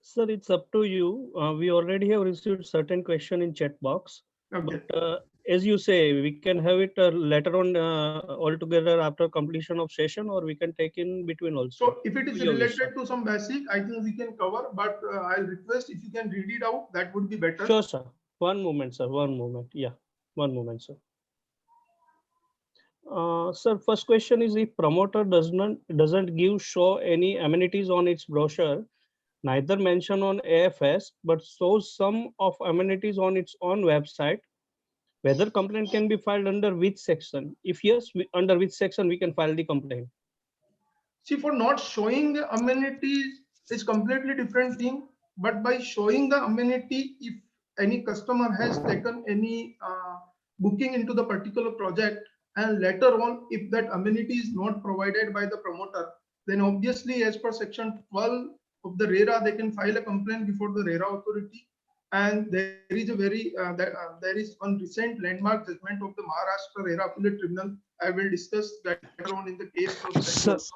Sir, it's up to you. We already have received certain question in chat box. Okay. But as you say, we can have it later on altogether after completion of session, or we can take in between also. So if it is related to some basic, I think we can cover, but I'll request if you can read it out, that would be better. Sure, sir. One moment, sir. One moment. Yeah, one moment, sir. Sir, first question is, if promoter doesn't give show any amenities on its brochure, neither mention on AFS, but shows some of amenities on its own website, whether complaint can be filed under which section? If yes, under which section we can file the complaint? See, for not showing the amenities is completely different thing, but by showing the amenity, if any customer has taken any booking into the particular project, and later on, if that amenity is not provided by the promoter, then obviously as per section 12 of the RERA, they can file a complaint before the RERA authority. And there is a there is one recent landmark judgment of the Maharashtra RERA Appellate Tribunal. I will discuss that later on in the case process.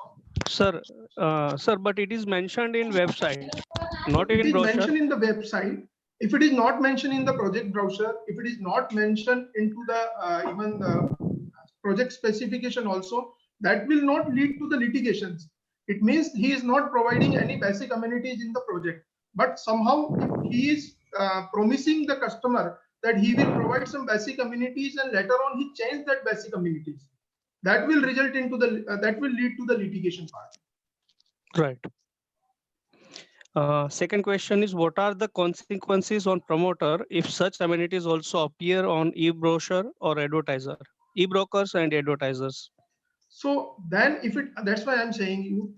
Sir, but it is mentioned in website, not in brochure. It is mentioned in the website. If it is not mentioned in the project brochure, if it is not mentioned into the even the project specification also, that will not lead to the litigations. It means he is not providing any basic amenities in the project, but somehow if he is promising the customer that he will provide some basic amenities and later on he changed that basic amenities, that will result into the that will lead to the litigation part. Right. Second question is, what are the consequences on promoter if such amenities also appear on e-brochure or advertiser, e-brokers and advertisers? So then if it, that's why I'm saying you,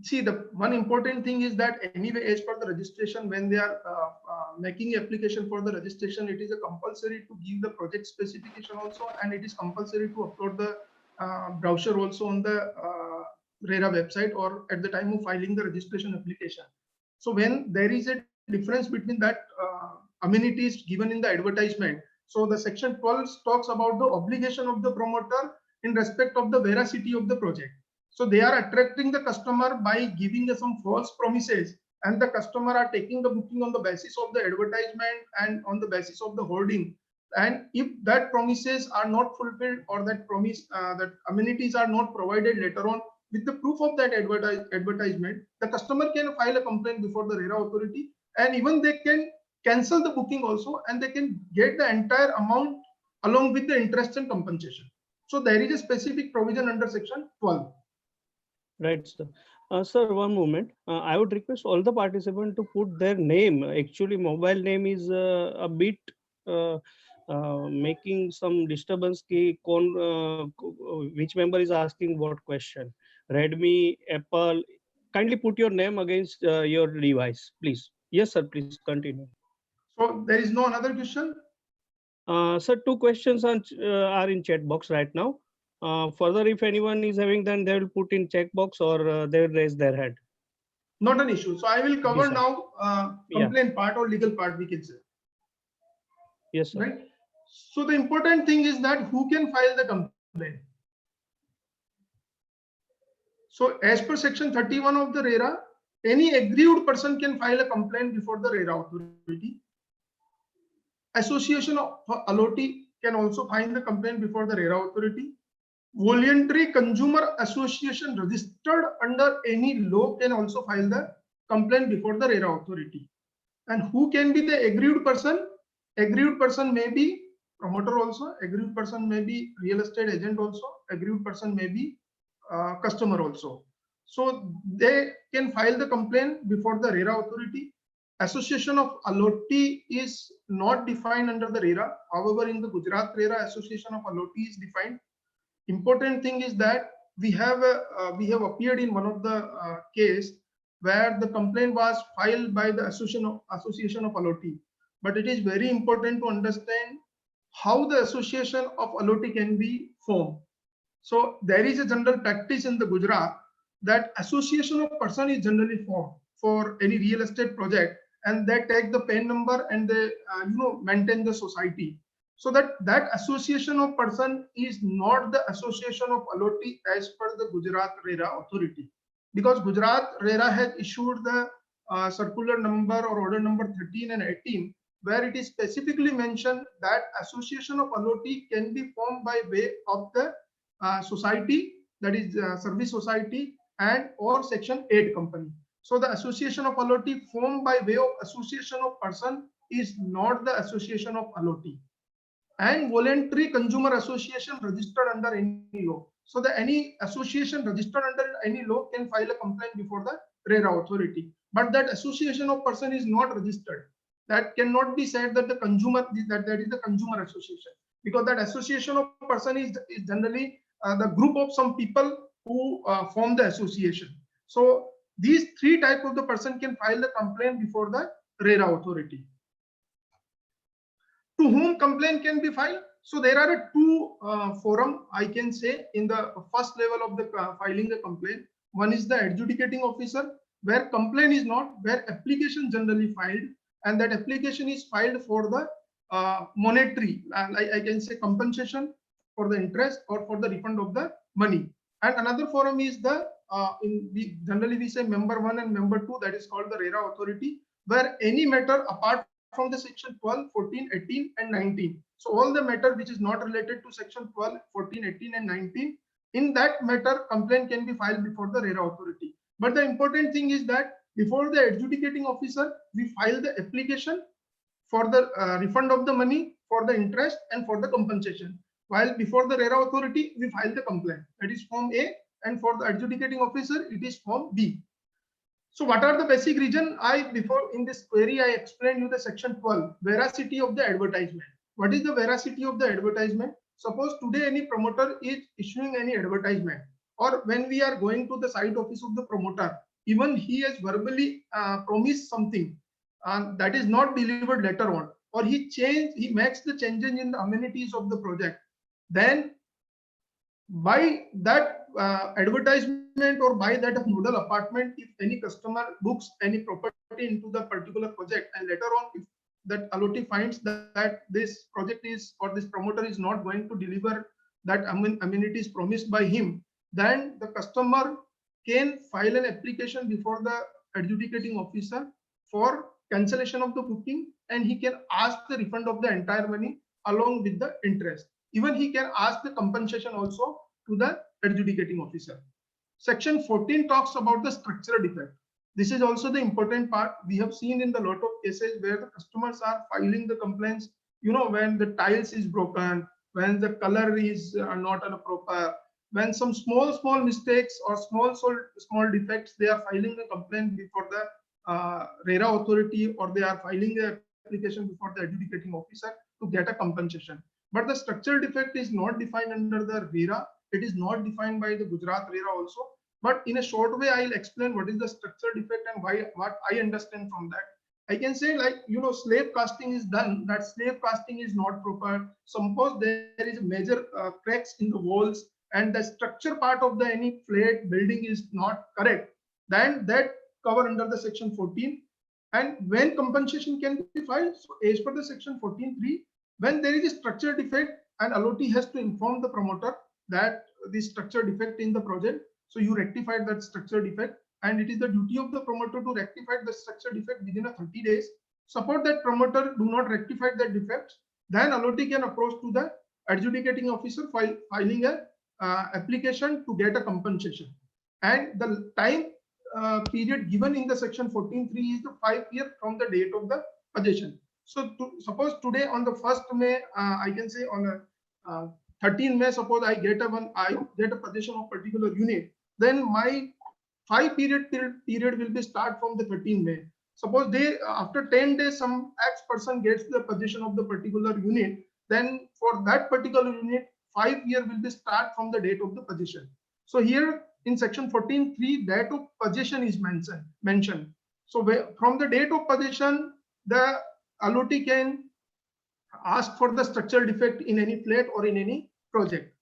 see, the one important thing is that anyway, as per the registration, when they are making application for the registration, it is a compulsory to give the project specification also, and it is compulsory to upload the brochure also on the RERA website or at the time of filing the registration application. So when there is a difference between that amenities given in the advertisement, so the section 12 talks about the obligation of the promoter in respect of the veracity of the project. So they are attracting the customer by giving some false promises, and the customer are taking the booking on the basis of the advertisement and on the basis of the hoarding. And if that promises are not fulfilled, or that promise that amenities are not provided later on with the proof of that advertisement, the customer can file a complaint before the RERA authority, and even they can cancel the booking also, and they can get the entire amount along with the interest and compensation. So there is a specific provision under section 12. Right, sir. Sir, one moment. I would request all the participants to put their name. Actually, mobile name is a bit making some disturbance. Which member is asking what question? Redmi, Apple. Kindly put your name against your device, please. Yes, sir. Please continue. So there is no another question. Sir, two questions are in chat box right now. Further, if anyone is having, then they will put in check box, or they will raise their hand. Not an issue. So I will cover Yes, now complaint part or legal part, we can say. Yes, sir. Right. So the important thing is that who can file the complaint. So as per section 31 of the RERA, any aggrieved person can file a complaint before the RERA authority. Association of allotee can also file the complaint before the RERA authority. Voluntary consumer association registered under any law can also file the complaint before the RERA authority. And who can be the aggrieved person? Aggrieved person may be promoter also, aggrieved person may be real estate agent also, aggrieved person may be customer also. So they can file the complaint before the RERA authority. Association of allotee is not defined under the RERA. However, in the Gujarat RERA, association of allotee is defined. Important thing is that we have appeared in one of the case where the complaint was filed by the association of allotee. But it is very important to understand how the association of allotee can be formed. So there is a general practice in the Gujarat that association of person is generally formed for any real estate project, and they take the PAN number and they maintain the society. So that association of person is not the association of allotee as per the Gujarat RERA authority, because Gujarat RERA has issued the circular number or order number 13 and 18, where it is specifically mentioned that association of allotee can be formed by way of the society, that is service society, and or section 8 company. So the association of allotee formed by way of association of person is not the association of allotee. And voluntary consumer association registered under any law. So the any association registered under any law can file a complaint before the RERA authority. But that association of person is not registered. That cannot be said that the consumer that is the consumer association, because that association of person is generally the group of some people who form the association. So these three types of the person can file the complaint before the RERA authority. To whom complaint can be filed? So there are two forum, I can say, in the first level of the filing the complaint. One is the adjudicating officer, where complaint is not, where application generally filed, and that application is filed for the monetary, I can say compensation for the interest or for the refund of the money. And another forum is the generally we say member 1 and member 2, that is called the RERA authority, where any matter apart from the section 12, 14, 18 and 19. So all the matter which is not related to section 12, 14, 18 and 19, in that matter complaint can be filed before the RERA authority. But the important thing is that before the adjudicating officer, we file the application for the refund of the money, for the interest and for the compensation. While before the RERA authority, we file the complaint, that is form A, and for the adjudicating officer, it is form B. So what are the basic reason? Before in this query, I explained you the section 12, veracity of the advertisement. What is the veracity of the advertisement? Suppose today any promoter is issuing any advertisement, or when we are going to the site office of the promoter, even he has verbally promised something that is not delivered later on, or he makes the changes in the amenities of the project, then By that advertisement or by that nodal apartment, if any customer books any property into the particular project, and later on if that allotee finds that this project is or this promoter is not going to deliver that amenities promised by him, then the customer can file an application before the adjudicating officer for cancellation of the booking, and he can ask the refund of the entire money along with the interest. Even he can ask the compensation also to the adjudicating officer. Section 14 talks about the structural defect. This is also the important part. We have seen in the lot of cases where the customers are filing the complaints, when the tiles is broken, when the color is not proper, when some small mistakes or small defects, they are filing the complaint before the RERA authority, or they are filing the application before the adjudicating officer to get a compensation. But the structural defect is not defined under the RERA. It is not defined by the Gujarat RERA also. But in a short way, I'll explain what is the structural defect and what I understand from that. I can say, like, slab casting is done, that slab casting is not proper. Suppose there is a major cracks in the walls and the structure part of the any flat building is not correct, then that cover under the section 14. And when compensation can be filed, so as per the section 14(3), when there is a structural defect, an allotee has to inform the promoter that the structural defect in the project, so you rectified that structural defect, and it is the duty of the promoter to rectify the structural defect within a 30 days. Suppose that promoter do not rectify that defect, then allotee can approach to the adjudicating officer filing a application to get a compensation. And the time period given in the section 14(3) is the 5 years from the date of the possession. So suppose today on the 1st May, I can say on the 13 May, suppose I get a possession of particular unit, then my 5 period will be start from the 13 May. Suppose after 10 days some X person gets the possession of the particular unit, then for that particular unit 5 year will be start from the date of the possession. So here in section 14(3), date of possession is mentioned. So from the date of possession, the allotee can ask for the structural defect in any flat or in any project.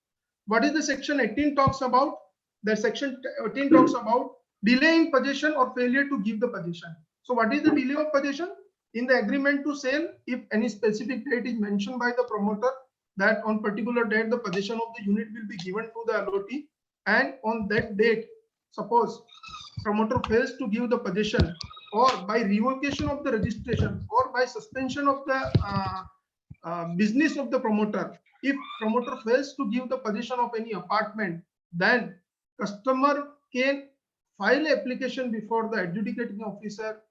What is the section 18 talks about? The section 18 talks about delay in possession or failure to give the possession. So what is the delay of possession? In the agreement to sale, if any specific date is mentioned by the promoter that on particular date the possession of the unit will be given to the allotee, and on that date, suppose promoter fails to give the possession, or by revocation of the registration, or by suspension of the business of the promoter, if promoter fails to give the possession of any apartment, then customer can file application before the adjudicating officer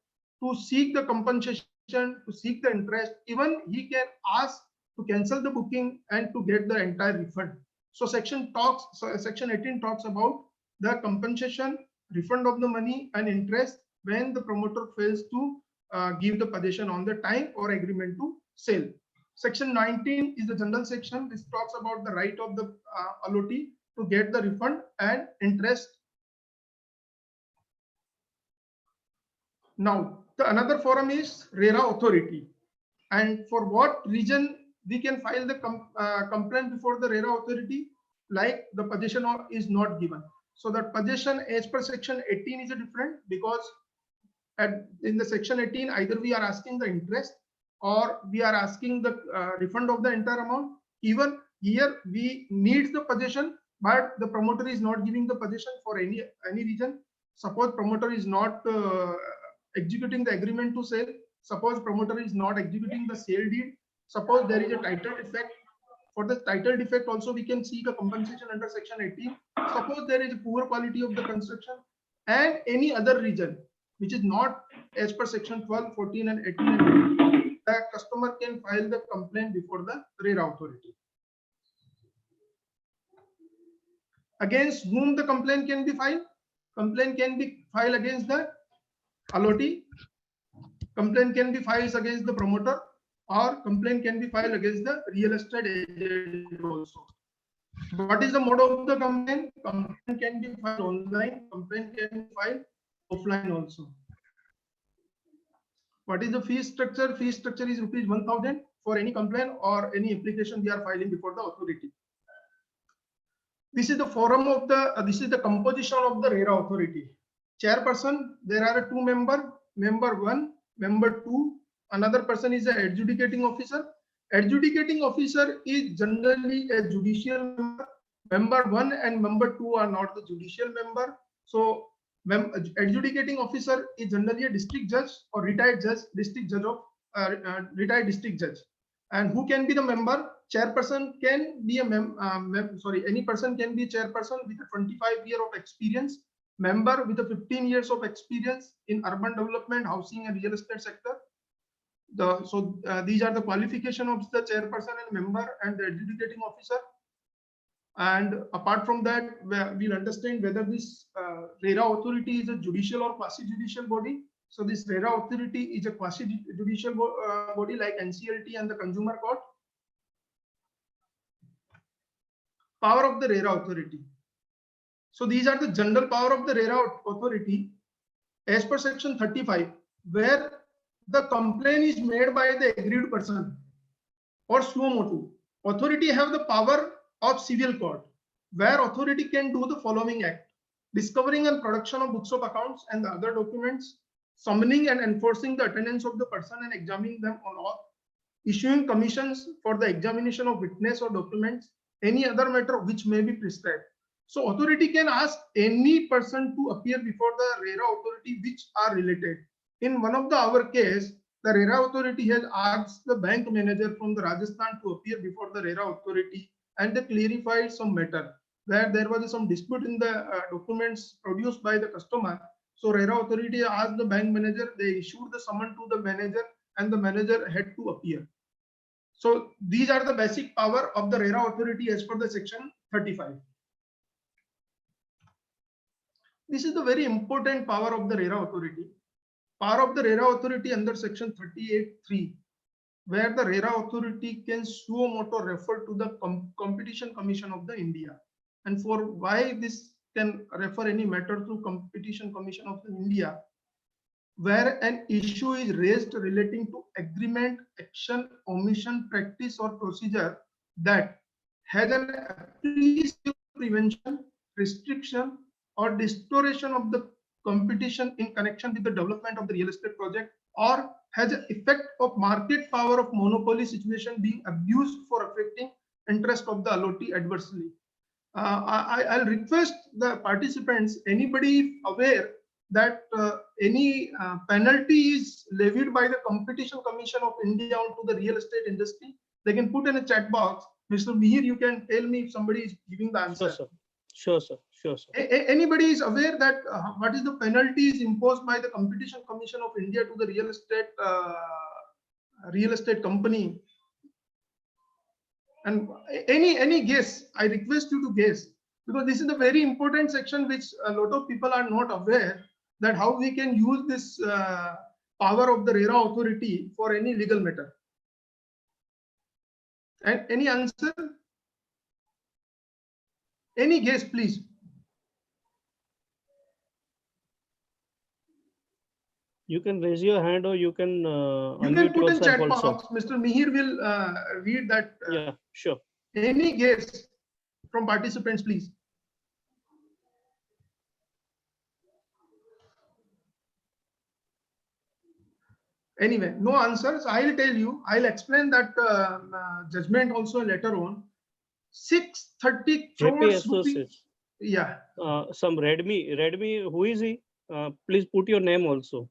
to seek the compensation, to seek the interest. Even he can ask to cancel the booking and to get the entire refund. So section 18 talks about the compensation, refund of the money and interest when the promoter fails to give the possession on the time or agreement to sale. Section 19 is the general section. This talks about the right of the allotee to get the refund and interest. Now, the another forum is RERA authority. And for what reason we can file the complaint before the RERA authority? Like the possession is not given. So that possession as per section 18 is different, because in the section 18, either we are asking the interest or we are asking the refund of the entire amount. Even here we need the possession, but the promoter is not giving the possession for any reason. Suppose promoter is not executing the agreement to sale. Suppose promoter is not executing the sale deed. Suppose there is a title defect. For the title defect also we can seek a compensation under section 18. Suppose there is a poor quality of the construction and any other reason which is not as per section 12, 14 and 18 and 19, the customer can file the complaint before the RERA authority. Against whom the complaint can be filed? Complaint can be filed against the allotee. Complaint can be filed against the promoter, or complaint can be filed against the real estate agent also. What is the mode of the complaint? Complaint can be filed online. Complaint can be filed offline also. What is the fee structure? Fee structure is rupees 1000 for any complaint or any application we are filing before the authority. This is the forum of the, this is the composition of the RERA authority. Chairperson, there are two members, member 1, member 2, another person is an adjudicating officer. Adjudicating officer is generally a judicial member. Member 1 and member 2 are not the judicial member. So adjudicating officer is generally a district judge or retired judge, district judge of retired district judge. And who can be the member? Chairperson can be a any person can be a chairperson with a 25 year of experience, member with a 15 years of experience in urban development, housing and real estate sector. These are the qualification of the chairperson and member and the adjudicating officer. And apart from that, we'll understand whether this RERA authority is a judicial or quasi-judicial body. So this RERA authority is a quasi-judicial body like NCLT and the Consumer Court. Power of the RERA authority. So these are the general power of the RERA authority as per section 35, where the complaint is made by the aggrieved person or suo motu. Authority have the power of civil court, where authority can do the following act: discovering and production of books of accounts and the other documents, summoning and enforcing the attendance of the person and examining them on oath, issuing commissions for the examination of witness or documents, any other matter which may be prescribed. So authority can ask any person to appear before the RERA authority which are related. In one of our case, the RERA authority has asked the bank manager from the Rajasthan to appear before the RERA authority, and they clarified some matter where there was some dispute in the documents produced by the customer. So RERA authority asked the bank manager, they issued the summon to the manager, and the manager had to appear. So these are the basic power of the RERA authority as per the section 35. This is the very important power of the RERA authority. Power of the RERA authority under section 38(3), where the RERA authority can suo motu refer to the Competition Commission of the India. And for why this can refer any matter to Competition Commission of the India, where an issue is raised relating to agreement, action, omission, practice or procedure that has an appreciable prevention, restriction or distortion of the competition in connection with the development of the real estate project, or has an effect of market power of monopoly situation being abused for affecting interest of the allotee adversely. I'll request the participants, anybody aware that any penalty is levied by the Competition Commission of India onto the real estate industry, they can put in a chat box. Mr. Mihir, you can tell me if somebody is giving the answer. Sure, sir. Sure, sir. Sure, sir. Anybody is aware that what is the penalties imposed by the Competition Commission of India to the real estate company? And any guess, I request you to guess, because this is a very important section which a lot of people are not aware, that how we can use this power of the RERA authority for any legal matter. And any answer? Any guess, please? You can raise your hand or you can You can put in chat box. Mr. Mihir will read that. Yeah, sure. Any guess from participants, please? Anyway, no answers. I'll tell you. I'll explain that judgment also later on. 630 crores rupees. Yeah. Some Redmi. Who is he? Please put your name also.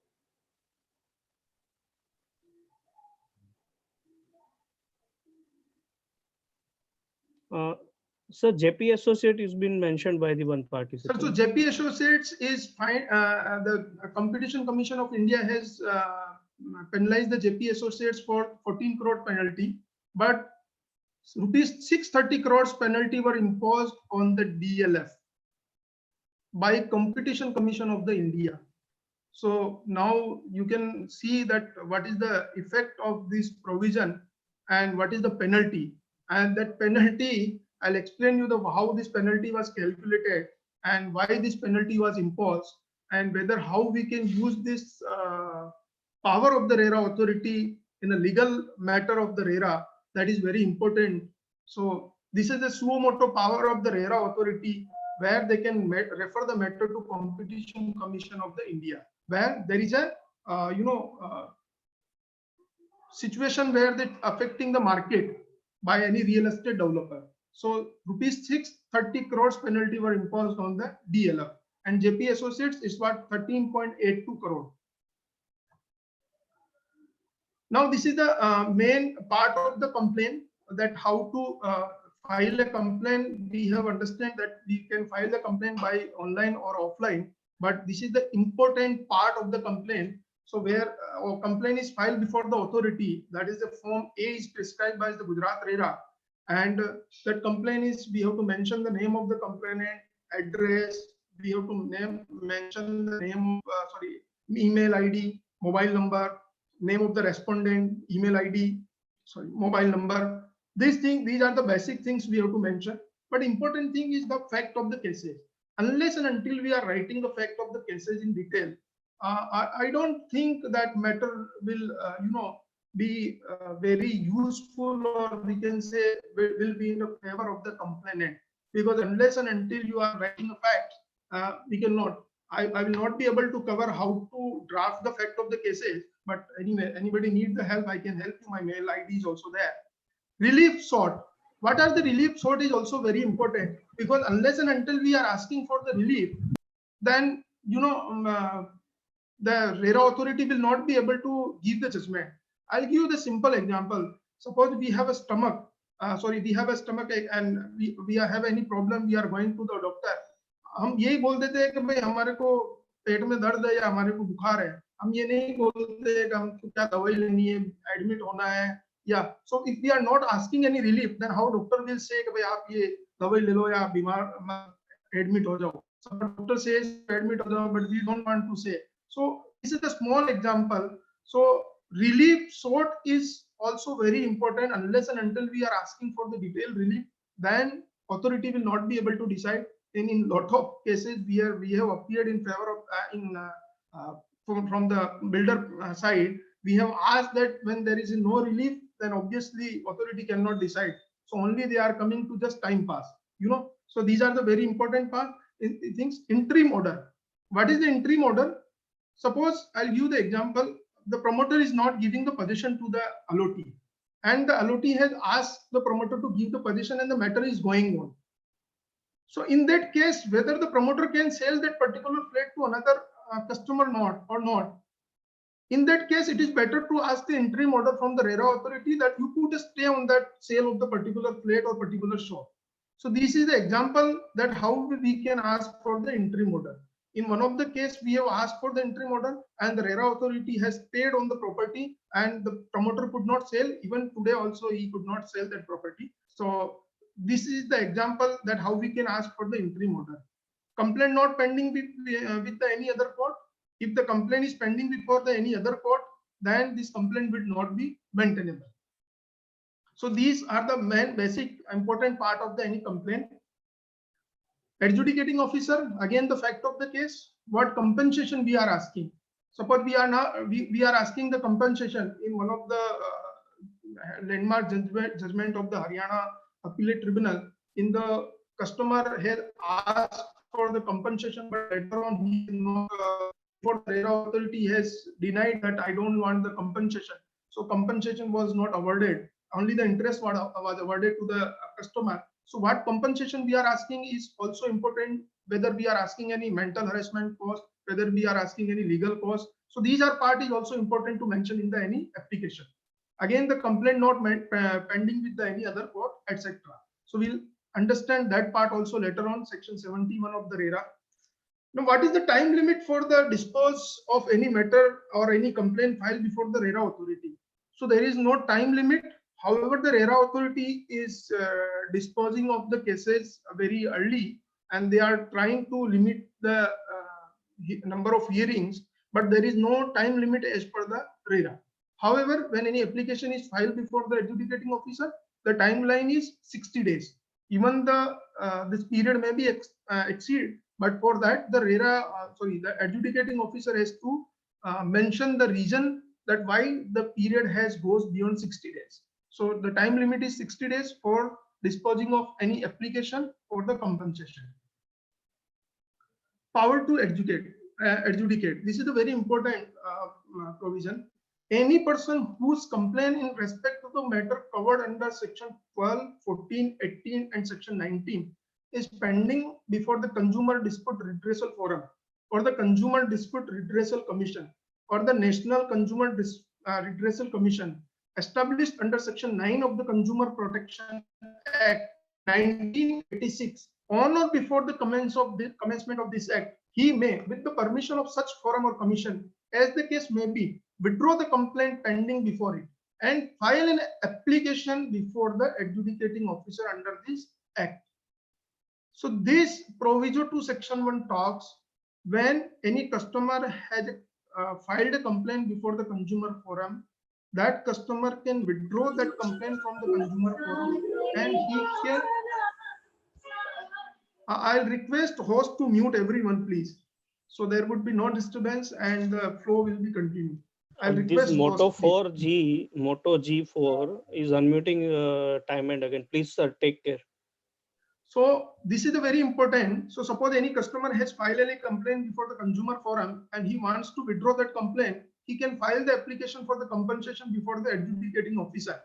Sir, JP Associate is been mentioned by the one participant. So JP Associates is fine. The Competition Commission of India has penalized the JP Associates for 14 crore penalty, but rupees 630 crores penalty were imposed on the DLF by Competition Commission of the India. So now you can see that what is the effect of this provision and what is the penalty. And that penalty, I'll explain you how this penalty was calculated and why this penalty was imposed, and whether how we can use this power of the RERA authority in a legal matter of the RERA. That is very important. So This is the suo motu power of the RERA authority, where they can refer the matter to Competition Commission of the India, where there is a situation where they affecting the market by any real estate developer. So rupees 630 crores penalty were imposed on the DLF, and JP Associates is what 13.82 crore. Now this is the main part of the complaint, that how to file a complaint. We have understand that we can file a complaint by online or offline, but this is the important part of the complaint. So where a complaint is filed before the authority, that is the form A is prescribed by the Gujarat RERA, and that complaint is, we have to mention the name of the complainant, address, we have to mention the name of, email ID, mobile number, name of the respondent, email ID, mobile number. These are the basic things we have to mention. But important thing is the fact of the cases. Unless and until we are writing the fact of the cases in detail, I don't think that matter will, be very useful, or we can say will be in the favor of the complainant. Because unless and until you are writing a fact, we cannot. I will not be able to cover how to draft the fact of the cases. But anyway, anybody needs the help, I can help you. My mail ID is also there. Relief sought. What are the relief sought is also very important, because unless and until we are asking for the relief, then the RERA authority will not be able to give the judgment. I'll give you the simple example. Suppose we have a stomach, we have a stomach ache, and we have any problem, we are going to the doctor. हम यही बोल देते हैं कि भाई हमारे को पेट में दर्द है या हमारे को बुखार है. हम ये नहीं बोलते कि हमको क्या दवाई लेनी है, एडमिट होना है. Yeah, so if we are not asking any relief, then how doctor will say कि भाई आप ये दवाई ले लो या आप बीमार एडमिट हो जाओ. So doctor says admit हो जाओ, but we don't want to say. So this is a small example. So relief sought is also very important. Unless and until we are asking for the detailed relief, then authority will not be able to decide. And in lot of cases, we have appeared in favor of from the builder side. We have asked that when there is no relief, then obviously authority cannot decide. So only they are coming to just time pass. So these are the very important part. Things. Interim order. What is the interim order? Suppose I'll give the example. The promoter is not giving the possession to the allotee, and the allotee has asked the promoter to give the possession, and the matter is going on. So in that case, whether the promoter can sell that particular flat to another customer or not, in that case, it is better to ask the interim order from the RERA authority that you put a stay on that sale of the particular flat or particular shop. So this is the example that how we can ask for the interim order. In one of the case, we have asked for the interim order, and the RERA authority has stayed on the property, and the promoter could not sell. Even today also, he could not sell that property. So this is the example that how we can ask for the interim order. Complaint not pending with any other court. If the complaint is pending before any other court, then this complaint will not be maintainable. So these are the main basic important part of any complaint. Adjudicating officer, again the fact of the case, what compensation we are asking. Suppose we are asking the compensation in one of the landmark judgment of the Haryana Appellate Tribunal. In the customer has asked for the compensation, but later on he not, for the RERA authority has denied that I don't want the compensation. So compensation was not awarded. Only the interest was awarded to the customer. So what compensation we are asking is also important, whether we are asking any mental harassment cost, whether we are asking any legal cost. So these are part is also important to mention in any application. Again, the complaint not pending with any other court, etc. So we'll understand that part also later on, section 71 of the RERA. Now, what is the time limit for the dispose of any matter or any complaint filed before the RERA authority? So there is no time limit. However, the RERA authority is disposing of the cases very early, and they are trying to limit the number of hearings, but there is no time limit as per the RERA. However, when any application is filed before the adjudicating officer, the timeline is 60 days. Even the this period may be exceed, but for that the RERA, the adjudicating officer has to mention the reason that why the period goes beyond 60 days. So the time limit is 60 days for disposing of any application for the compensation. Power to adjudicate. This is a very important provision. Any person whose complaint in respect to the matter covered under section 12, 14, 18 and section 19 is pending before the Consumer Dispute Redressal Forum or the Consumer Dispute Redressal Commission or the National Consumer Redressal Commission established under section 9 of the Consumer Protection Act 1986 on or before the commencement of this act, he may, with the permission of such forum or commission, as the case may be, withdraw the complaint pending before it and file an application before the adjudicating officer under this act. So this proviso to section 1 talks when any customer has filed a complaint before the consumer forum, that customer can withdraw that complaint from the consumer forum and he can. I'll request host to mute everyone, please. So there would be no disturbance and the flow will be continued. I'll request this Moto host, 4G, Moto G4 is unmuting time and again. Please, sir, take care. So this is a very important. So suppose any customer has filed a complaint before the consumer forum and he wants to withdraw that complaint, he can file the application for the compensation before the adjudicating officer.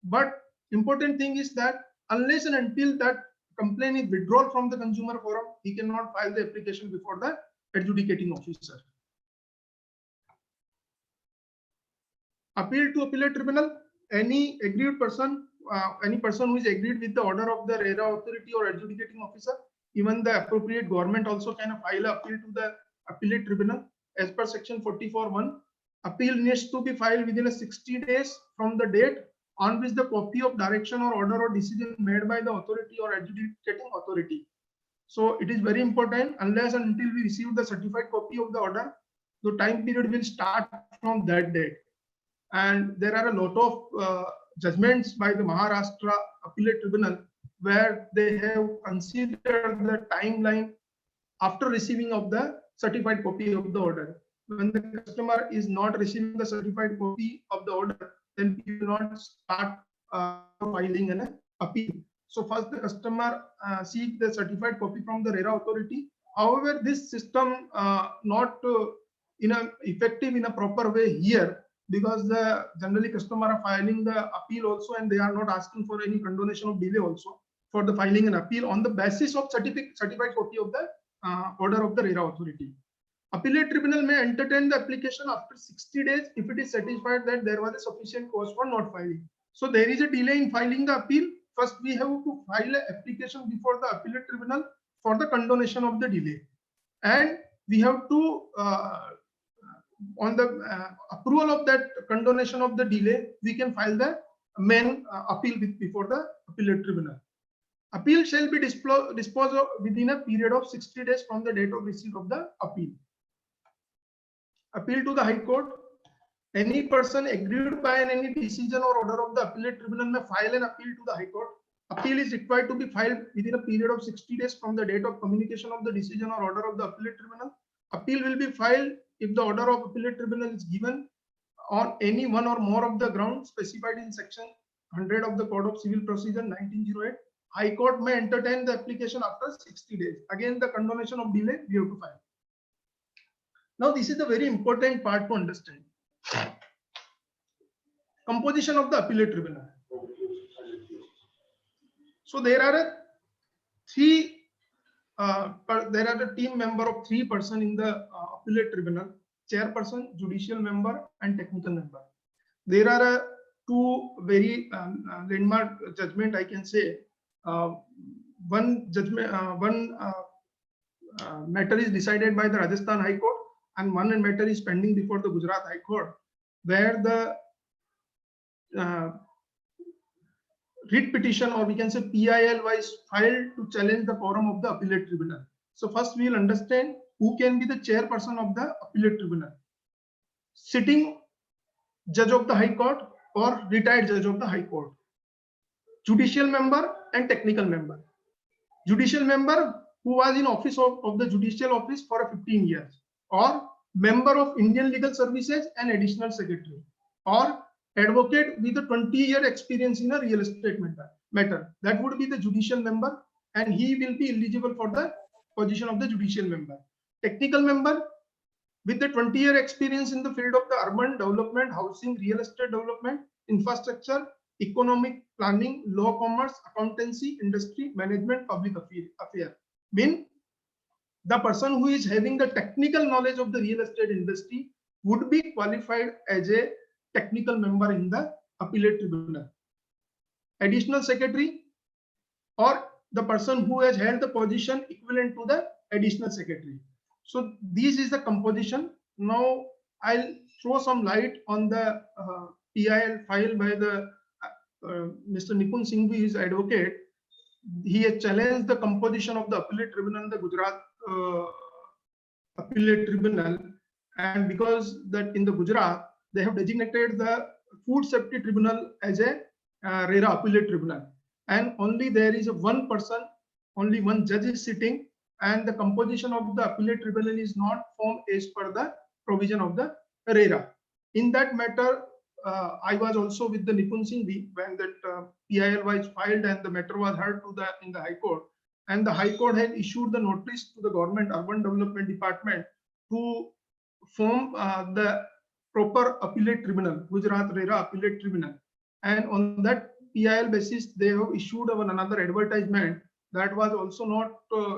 But important thing is that unless and until that complaint is withdrawn from the consumer forum, he cannot file the application before the adjudicating officer. Appeal to appellate tribunal. Any aggrieved person, any person who is agreed with the order of the RERA authority or adjudicating officer, even the appropriate government also can file an appeal to the appellate tribunal as per section 44(1). Appeal needs to be filed within 60 days from the date on which the copy of direction or order or decision made by the authority or adjudicating authority. So it is very important, unless and until we receive the certified copy of the order, the time period will start from that date. And there are a lot of judgments by the Maharashtra Appellate Tribunal where they have considered the timeline after receiving of the certified copy of the order. When the customer is not receiving the certified copy of the order, then he will not start filing an appeal. So first the customer seek the certified copy from the RERA authority. However, this system not effective in a proper way here, because the generally customer are filing the appeal also and they are not asking for any condonation of delay also for the filing an appeal on the basis of certified copy of the order of the RERA authority. Appellate tribunal may entertain the application after 60 days if it is satisfied that there was a sufficient cause for not filing. So there is a delay in filing the appeal. First, we have to file an application before the appellate tribunal for the condonation of the delay. And we have to, on the approval of that condonation of the delay, we can file the main appeal before the appellate tribunal. Appeal shall be disposed of within a period of 60 days from the date of receipt of the appeal. Appeal to the High Court. Any person aggrieved by any decision or order of the appellate tribunal may file an appeal to the High Court. Appeal is required to be filed within a period of 60 days from the date of communication of the decision or order of the appellate tribunal. Appeal will be filed if the order of appellate tribunal is given on any one or more of the grounds specified in section 100 of the Code of Civil Procedure 1908. High Court may entertain the application after 60 days. Again, the condonation of delay we have to file. Now, this is a very important part to understand. Composition of the appellate tribunal. So there are a team member of 3 persons in the appellate tribunal: chairperson, judicial member, and technical member. There are 2 very landmark judgment, I can say. One matter is decided by the Rajasthan High Court, and one matter is pending before the Gujarat High Court, where the writ petition, or we can say PIL, was filed to challenge the quorum of the appellate tribunal. So first we will understand who can be the chairperson of the appellate tribunal: sitting judge of the High Court or retired judge of the High Court, judicial member and technical member. Judicial member who was in office of the judicial office for 15 years, or member of Indian Legal Services and additional secretary, or advocate with a 20-year experience in a real estate matter. matter. That would be the judicial member, and he will be eligible for the position of the judicial member. Technical member with the 20-year experience in the field of the urban development, housing, real estate development, infrastructure, economic planning, law, commerce, accountancy, industry, management, public affair. Mean the person who is having the technical knowledge of the real estate industry would be qualified as a technical member in the appellate tribunal. Additional secretary or the person who has held the position equivalent to the additional secretary. So this is the composition. Now I'll throw some light on the PIL file by the Mr. Nipun Singhvi, his advocate. He has challenged the composition of the appellate tribunal, the Gujarat appellate tribunal, and because that in the Gujarat they have designated the food safety tribunal as a RERA appellate tribunal, and only there is one person, only one judge is sitting, and the composition of the appellate tribunal is not formed as per the provision of the RERA. In that matter, I was also with the Nipun Singhvi when that PIL was filed and the matter was heard in the High Court, and the High Court had issued the notice to the Government Urban Development Department to form the proper appellate tribunal, Gujarat RERA appellate tribunal, and on that PIL basis they have issued another advertisement that was also not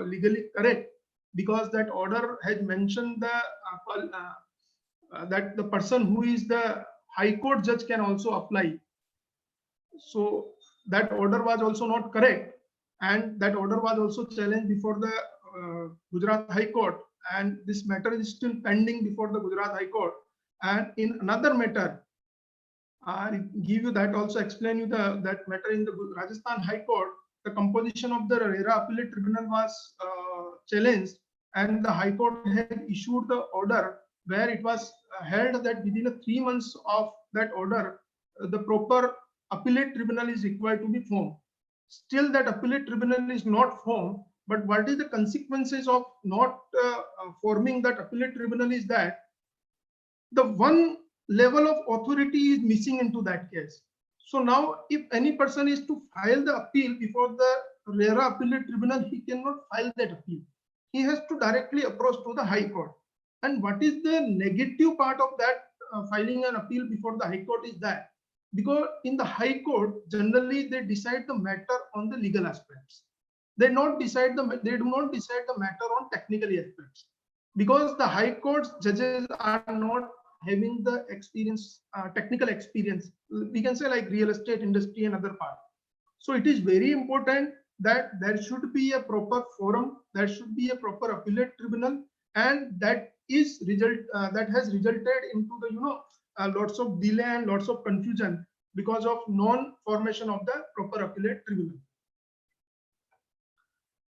legally correct, because that order has mentioned that the person who is the High Court judge can also apply. So that order was also not correct, and that order was also challenged before the Gujarat High Court, and this matter is still pending before the Gujarat High Court. And in another matter, I give you that also, explain you that matter in the Rajasthan High Court. The composition of the RERA appellate tribunal was challenged, and the High Court had issued the order where it was held that within 3 months of that order, the proper appellate tribunal is required to be formed. Still, that appellate tribunal is not formed. But what is the consequences of not forming that appellate tribunal is that the one level of authority is missing into that case. So now if any person is to file the appeal before the RERA appellate tribunal, he cannot file that appeal. He has to directly approach to the High Court. And what is the negative part of that filing an appeal before the High Court is that, because in the High Court, generally they decide the matter on the legal aspects. They do not decide the matter on technical aspects, because the High Court's judges are not having the experience, technical experience, we can say like real estate industry and other part. So it is very important that there should be a proper forum, there should be a proper appellate tribunal, and that has resulted into the lots of delay and lots of confusion because of non-formation of the proper appellate tribunal.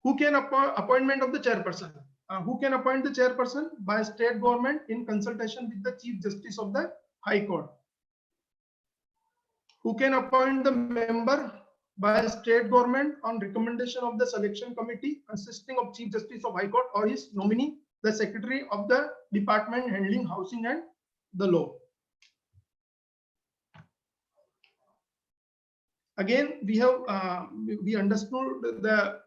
Who can appointment of the chairperson? Who can appoint the chairperson? By state government in consultation with the Chief Justice of the High Court. Who can appoint the member? By state government on recommendation of the selection committee consisting of Chief Justice of High Court or his nominee, the Secretary of the Department handling housing and the law. Again, we understood the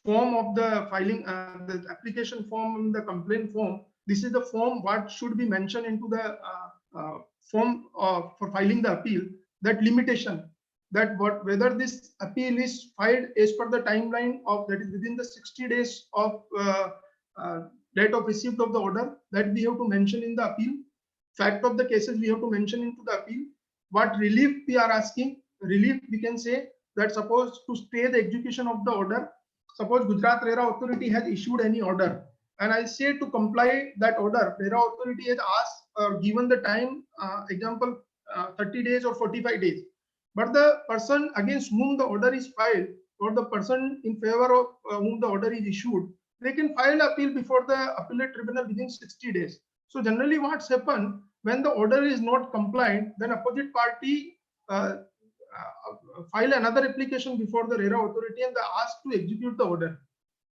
form of the filing, the application form and the complaint form. This is the form what should be mentioned into the form for filing the appeal. That limitation, that whether this appeal is filed as per the timeline of, that is within the 60 days of date of receipt of the order, that we have to mention in the appeal. Fact of the cases we have to mention into the appeal. What relief we are asking? Relief, we can say that suppose to stay the execution of the order. Suppose Gujarat RERA authority has issued any order, and I say to comply that order, RERA authority has asked given the time, example 30 days or 45 days. But the person against whom the order is filed, or the person in favor of whom the order is issued, they can file appeal before the appellate tribunal within 60 days. So generally what's happened, when the order is not compliant, then opposite party file another application before the RERA authority and they ask to execute the order.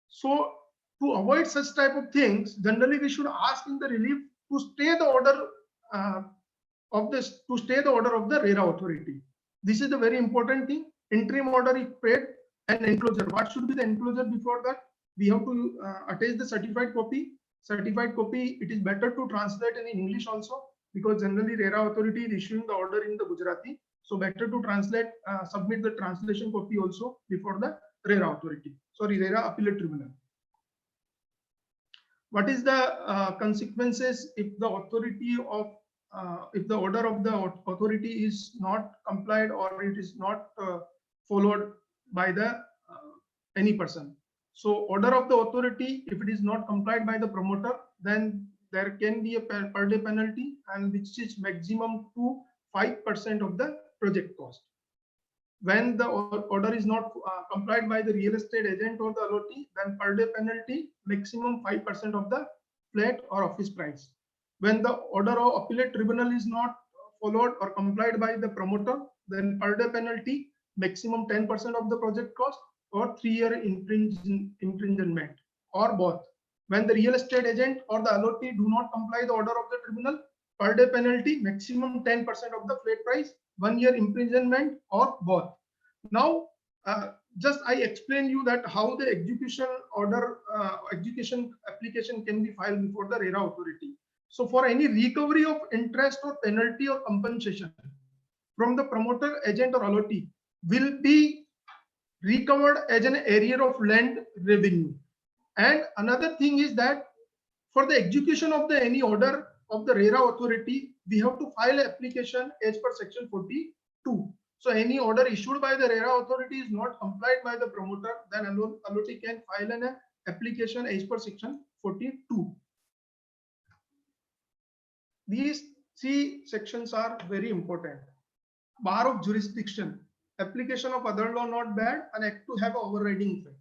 So to avoid such type of things, generally we should ask in the relief to stay the order of the RERA authority. This is the very important thing. Interim order is paid and enclosure. What should be the enclosure before that? We have to attach the certified copy. Certified copy, it is better to translate in English also, because generally RERA authority is issuing the order in the Gujarati. So better to translate, submit the translation copy also before the RERA authority. Sorry, RERA appellate tribunal. What is the consequences if the authority of if the order of the authority is not complied or it is not followed by the any person? So order of the authority, if it is not complied by the promoter, then there can be a per day penalty, and which is maximum to 5% of the project cost. When the order is not complied by the real estate agent or the allotee, then per day penalty maximum 5% of the flat or office price. When the order of appellate tribunal is not followed or complied by the promoter, then per day penalty maximum 10% of the project cost or 3-year imprisonment, or both. When the real estate agent or the allotee do not comply the order of the tribunal, per day penalty maximum 10% of the flat price, 1-year imprisonment, or both. Now, just I explain you that how the execution order, execution application can be filed before the RERA authority. So for any recovery of interest or penalty or compensation from the promoter, agent, or allotee will be recovered as an area of land revenue. And another thing is that for the execution of the any order of the RERA authority, we have to file an application as per section 42. So any order issued by the RERA authority is not complied by the promoter, then allotee can file an application as per section 42. These 3 sections are very important. Bar of jurisdiction, application of other law not bad, and act to have an overriding effect.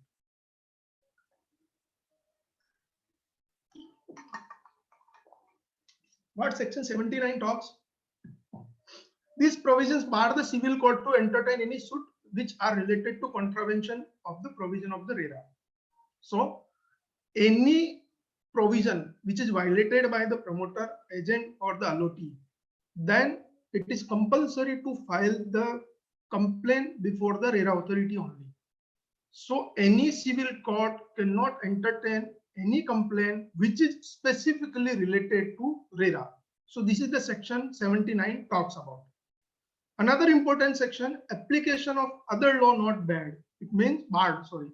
What section 79 talks? These provisions bar the civil court to entertain any suit which are related to contravention of the provision of the RERA. So any provision which is violated by the promoter, agent, or the allotee, then it is compulsory to file the complaint before the RERA authority only. So any civil court cannot entertain any complaint which is specifically related to RERA. So this is the section 79 talks about. Another important section, application of other law not bad. It means barred, sorry.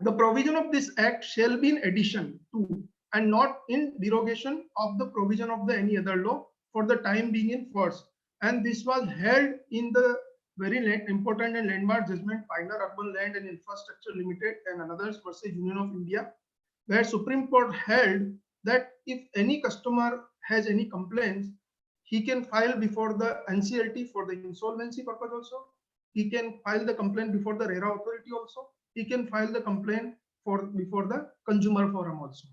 The provision of this act shall be in addition to and not in derogation of the provision of the any other law for the time being in force. And this was held in the very important and landmark judgment Pioneer Urban Land and Infrastructure Limited and Others versus Union of India, where Supreme Court held that if any customer has any complaints, he can file before the NCLT for the insolvency purpose also. He can file the complaint before the RERA authority also. He can file the complaint before the consumer forum also.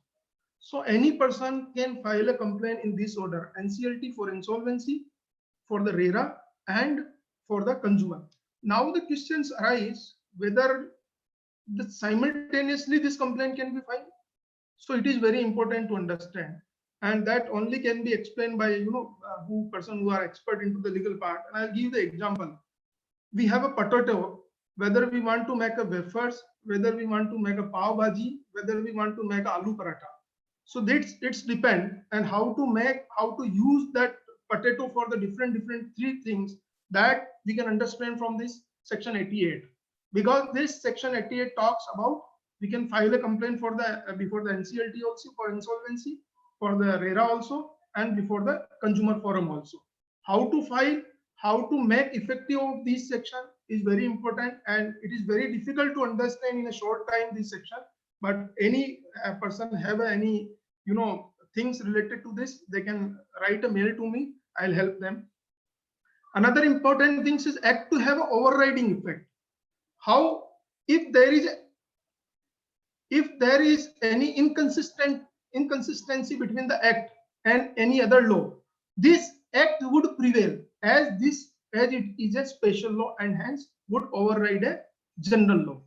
So any person can file a complaint in this order: NCLT for insolvency, for the RERA, and for the consumer. Now the questions arise whether simultaneously this complaint can be filed. So it is very important to understand, and that only can be explained by person who are expert into the legal part. And I'll give the example. We have a potato, whether we want to make a wafers, whether we want to make a pav bhaji, whether we want to make a aloo paratha. So it's depend and how to use that potato for the different 3 things that we can understand from this section 88, because this section 88 talks about we can file a complaint for the before the NCLT also for insolvency, for the RERA also, and before the consumer forum also. How to file, how to make effective of this section is very important, and it is very difficult to understand in a short time this section. But any person have any things related to this, they can write a mail to me. I'll help them. Another important thing is act to have an overriding effect. How if there is any inconsistency between the act and any other law, this act would prevail as it is a special law and hence would override a general law.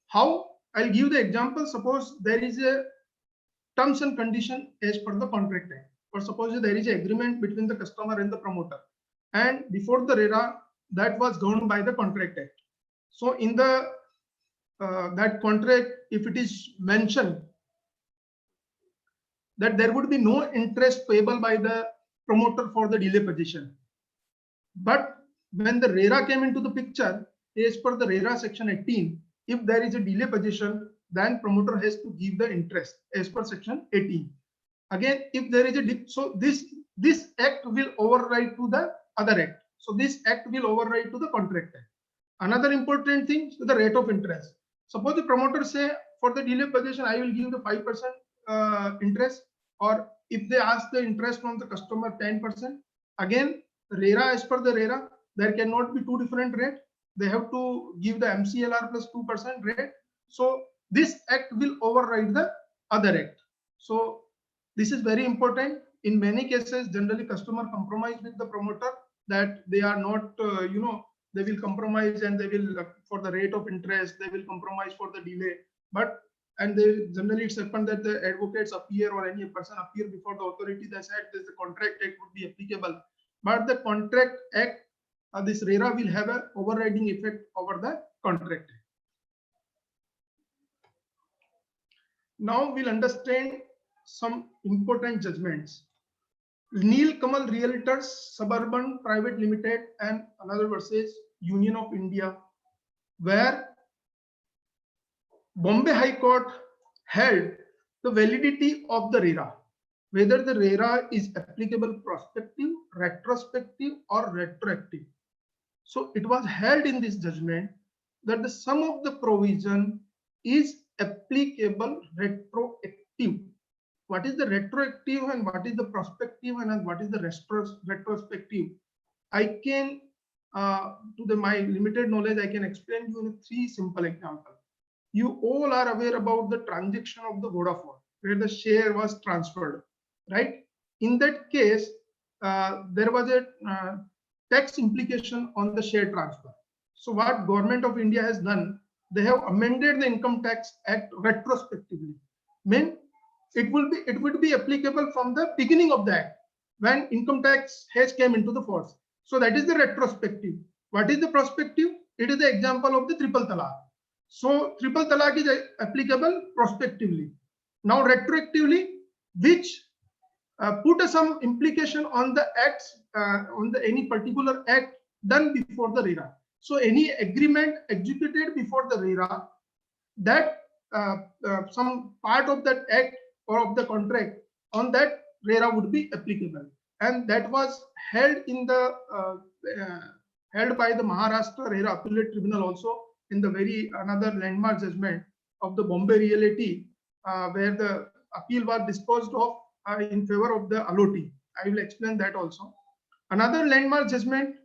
How? I'll give the example. Suppose there is a terms and condition as per the contract act, or suppose there is an agreement between the customer and the promoter, and before the RERA that was governed by the Contract Act. So in the that contract, if it is mentioned that there would be no interest payable by the promoter for the delay position. But when the RERA came into the picture, as per the RERA section 18, if there is a delay position, then promoter has to give the interest as per section 18. Again, if there is a so this act will override to the other act. So this act will override to the Contract Act. Another important thing is the rate of interest. Suppose the promoter say for the delay position I will give the 5% interest, or if they ask the interest from the customer 10%, again RERA, as per the RERA, there cannot be two different rates. They have to give the MCLR plus 2% rate. So this act will override the other act. So this is very important. In many cases, generally customer compromise with the promoter that they are not, they will compromise and they will for the rate of interest, they will compromise for the delay. But and they generally it's happened that the advocates appear or any person appear before the authority. They said this the Contract Act would be applicable, but the Contract Act, this RERA will have an overriding effect over the Contract Act. Now we'll understand some important judgments. Neil Kamal Realtors Suburban Private Limited and another versus Union of India, where Bombay High Court held the validity of the RERA, whether the RERA is applicable prospective, retrospective, or retroactive. So it was held in this judgment that the sum of the provision is applicable retroactive. What is the retroactive and what is the prospective and what is the retrospective? I can, my limited knowledge, I can explain you in 3 simple examples. You all are aware about the transaction of the Vodafone, where the share was transferred, right? In that case, there was a tax implication on the share transfer. So what Government of India has done, they have amended the Income Tax Act retrospectively. Mean it would be applicable from the beginning of the act when income tax has came into the force. So that is the retrospective. What is the prospective? It is the example of the triple talaq. So triple talaq is applicable prospectively. Now retroactively, which put some implication on the acts, on the any particular act done before the RERA. So any agreement executed before the RERA, that some part of that act or of the contract on that RERA would be applicable, and that was held in the held by the Maharashtra RERA Appellate Tribunal also in the very another landmark judgment of the Bombay Realty, where the appeal was disposed of in favor of the allotee. I will explain that also. Another landmark judgment,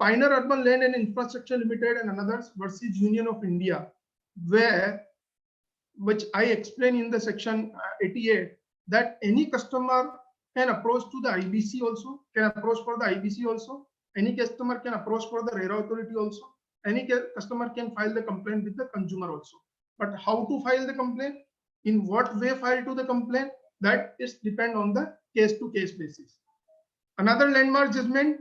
Pioneer Urban Land and Infrastructure Limited and others versus Union of India, where which I explain in the section 88 that any customer can approach to the IBC also, can approach for the IBC also, any customer can approach for the RERA authority also, any customer can file the complaint with the consumer also. But how to file the complaint, in what way file to the complaint, that is depend on the case to case basis. Another landmark judgment,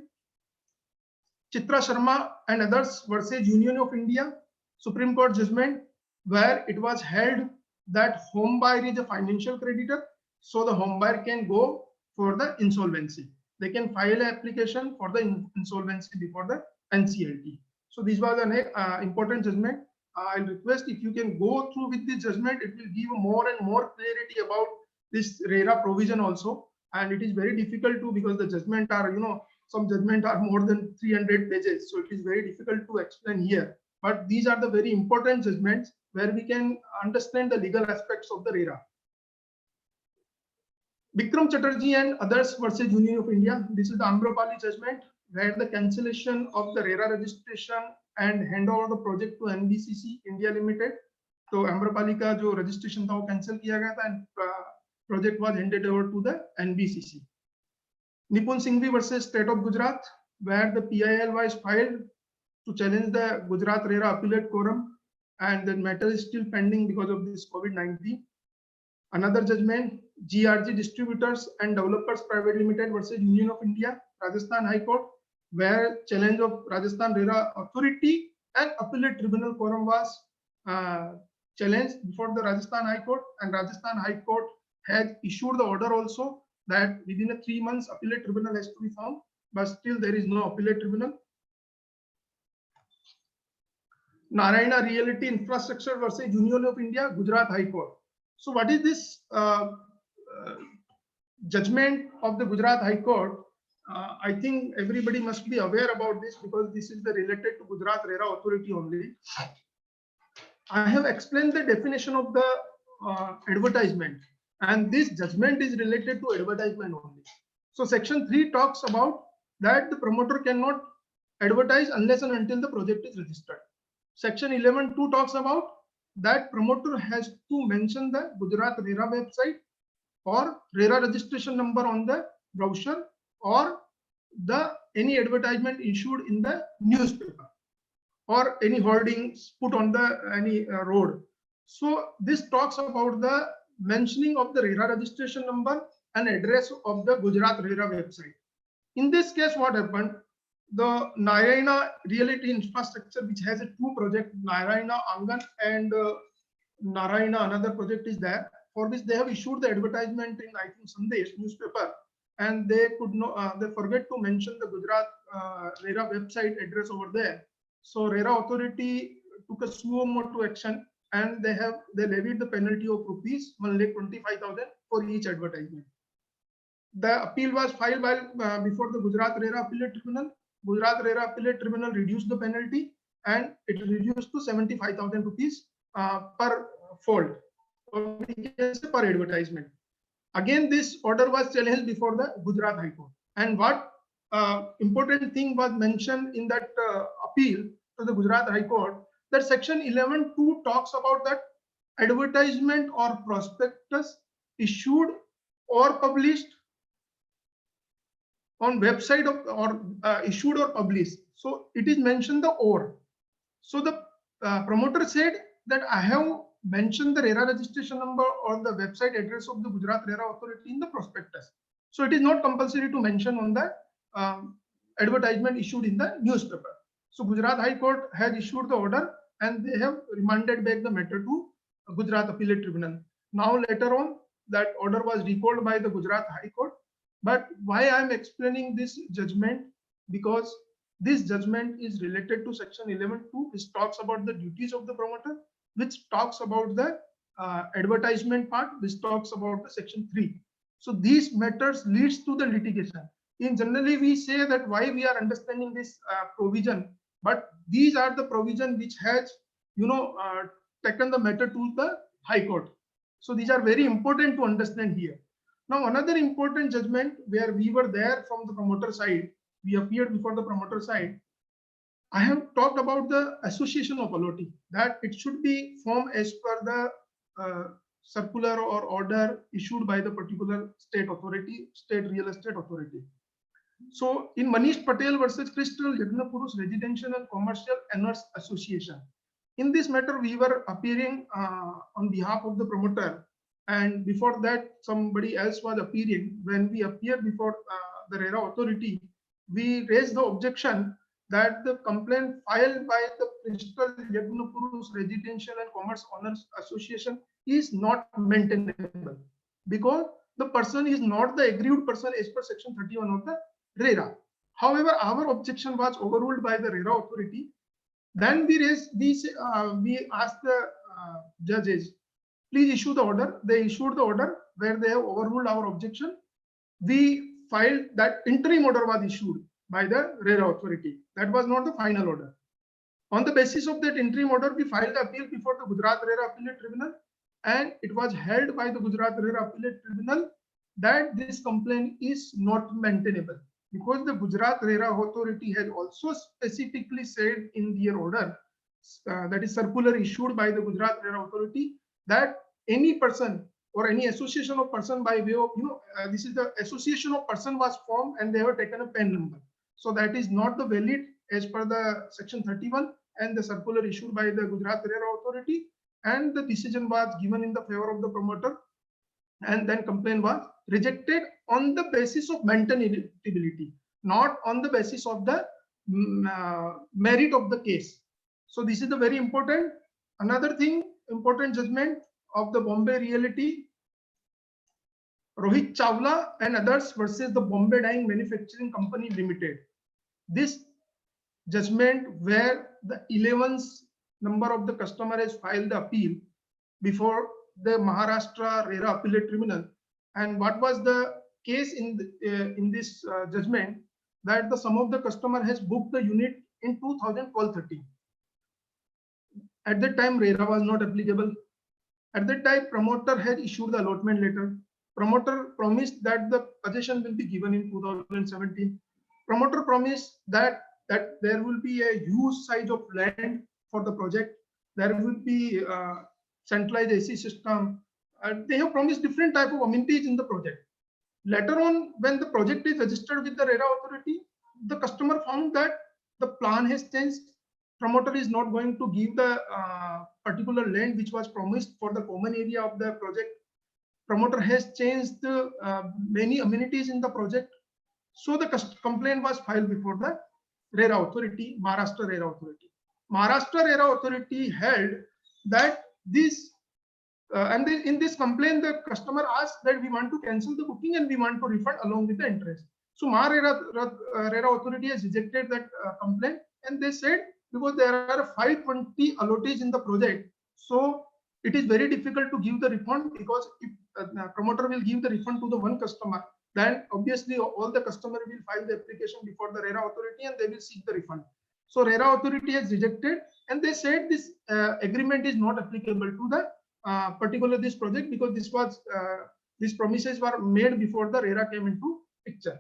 Chitra Sharma and others versus Union of India, Supreme Court judgment, where it was held that home buyer is a financial creditor, so the home buyer can go for the insolvency. They can file an application for the insolvency before the NCLT. So this was an important judgment. I'll request if you can go through with this judgment, it will give more and more clarity about this RERA provision also. And it is very difficult to, because the judgment are, some judgment are more than 300 pages. So it is very difficult to explain here. But these are the very important judgments where we can understand the legal aspects of the RERA. Bikram Chatterjee and others versus Union of India. This is the Amrapali judgment where the cancellation of the RERA registration and hand over the project to NBCC India Limited. So Amrapali का जो registration था वो cancel किया गया था and project was handed over to the NBCC. Nipun Singhvi versus State of Gujarat, where the PIL was filed to challenge the Gujarat RERA appellate quorum, and the matter is still pending because of this COVID-19. Another judgment, GRG Distributors and Developers Private Limited versus Union of India, Rajasthan High Court, where challenge of Rajasthan RERA authority and appellate tribunal quorum was challenged before the Rajasthan High Court, and Rajasthan High Court has issued the order also that within a 3 months appellate tribunal has to be formed, but still there is no appellate tribunal. Narayana Realty Infrastructure versus Union of India, Gujarat High Court. So what is this judgment of the Gujarat High Court? I think everybody must be aware about this because this is related to Gujarat RERA authority only. I have explained the definition of the advertisement, and this judgment is related to advertisement only. So section 3 talks about that the promoter cannot advertise unless and until the project is registered. Section 11.2 talks about that promoter has to mention the Gujarat RERA website or RERA registration number on the brochure or the any advertisement issued in the newspaper or any hoardings put on the any road. So this talks about the mentioning of the RERA registration number and address of the Gujarat RERA website. In this case, what happened? The Narayana Realty Infrastructure, which has a 2 projects, Narayana Angan and Narayana, another project is there, for which they have issued the advertisement in, I think, Sandesh newspaper, and they could not, they forget to mention the Gujarat RERA website address over there. So RERA authority took a suo motu action, and they levied the penalty of rupees 1,25,000 for each advertisement. The appeal was filed by before the Gujarat RERA Appellate Tribunal. Gujarat RERA Appellate Tribunal reduced the penalty, and it reduced to 75,000 rupees per fold, or per advertisement. Again, this order was challenged before the Gujarat High Court. And what important thing was mentioned in that appeal to the Gujarat High Court, that section 11.2 talks about that advertisement or prospectus issued or published on website of or issued or published. So it is mentioned the or. So the promoter said that I have mentioned the RERA registration number or the website address of the Gujarat RERA authority in the prospectus. So it is not compulsory to mention on the advertisement issued in the newspaper. So Gujarat High Court has issued the order, and they have remanded back the matter to Gujarat Appellate Tribunal. Now later on, that order was recalled by the Gujarat High Court. But why I am explaining this judgment? Because this judgment is related to section 11.2, which talks about the duties of the promoter, which talks about the advertisement part, which talks about the section 3. So these matters leads to the litigation. In generally, we say that why we are understanding this provision, but these are the provision which has, taken the matter to the High Court. So these are very important to understand here. Now, another important judgment where we were there from the promoter side, we appeared before the promoter side. I have talked about the association of allotee, that it should be formed as per the circular or order issued by the particular state authority, state real estate authority. So in Manish Patel versus Crystal Yagnapurus Residential and Commercial Owners Association, in this matter we were appearing on behalf of the promoter, and before that somebody else was appearing. When we appeared before the RERA authority, we raised the objection that the complaint filed by the Crystal Yagnapurus Residential and Commerce Owners Association is not maintainable because the person is not the aggrieved person as per section 31 of the RERA. However, our objection was overruled by the RERA authority. Then we asked the judges, please issue the order. They issued the order where they have overruled our objection. We filed that interim order was issued by the RERA authority. That was not the final order. On the basis of that interim order, we filed the appeal before the Gujarat RERA Appellate Tribunal, and it was held by the Gujarat RERA Appellate Tribunal that this complaint is not maintainable, because the Gujarat RERA authority has also specifically said in their order, that is circular issued by the Gujarat RERA authority, that any person or any association of person by way of, this is the association of person was formed and they have taken a PAN number. So that is not the valid as per the section 31 and the circular issued by the Gujarat RERA authority, and the decision was given in the favor of the promoter, and then complaint was rejected on the basis of maintainability. not on the basis of the merit of the case. So this is the very important. Another thing, important judgment of the Bombay Realty, Rohit Chawla and others versus the Bombay Dyeing Manufacturing Company Limited. This judgment where the 11th number of the customer has filed the appeal before the Maharashtra RERA Appellate Tribunal. And what was the case in this judgment? That the sum of the customer has booked the unit in 2012-13. At that time, RERA was not applicable. At that time, promoter had issued the allotment letter. Promoter promised that the possession will be given in 2017. Promoter promised that there will be a huge size of land for the project. There will be centralized AC system. They have promised different type of amenities in the project. Later on, when the project is registered with the RERA authority, the customer found that the plan has changed. Promoter is not going to give the particular land which was promised for the common area of the project. Promoter has changed many amenities in the project. So the complaint was filed before the RERA authority, Maharashtra RERA authority. Maharashtra RERA authority held that this and in this complaint, the customer asked that we want to cancel the booking and we want to refund along with the interest. So RERA authority has rejected that complaint, and they said because there are 520 allottees in the project, so it is very difficult to give the refund, because if promoter will give the refund to the one customer, then obviously all the customer will file the application before the RERA authority and they will seek the refund. So RERA authority has rejected, and they said this agreement is not applicable to the particularly this project, because these promises were made before the RERA came into picture.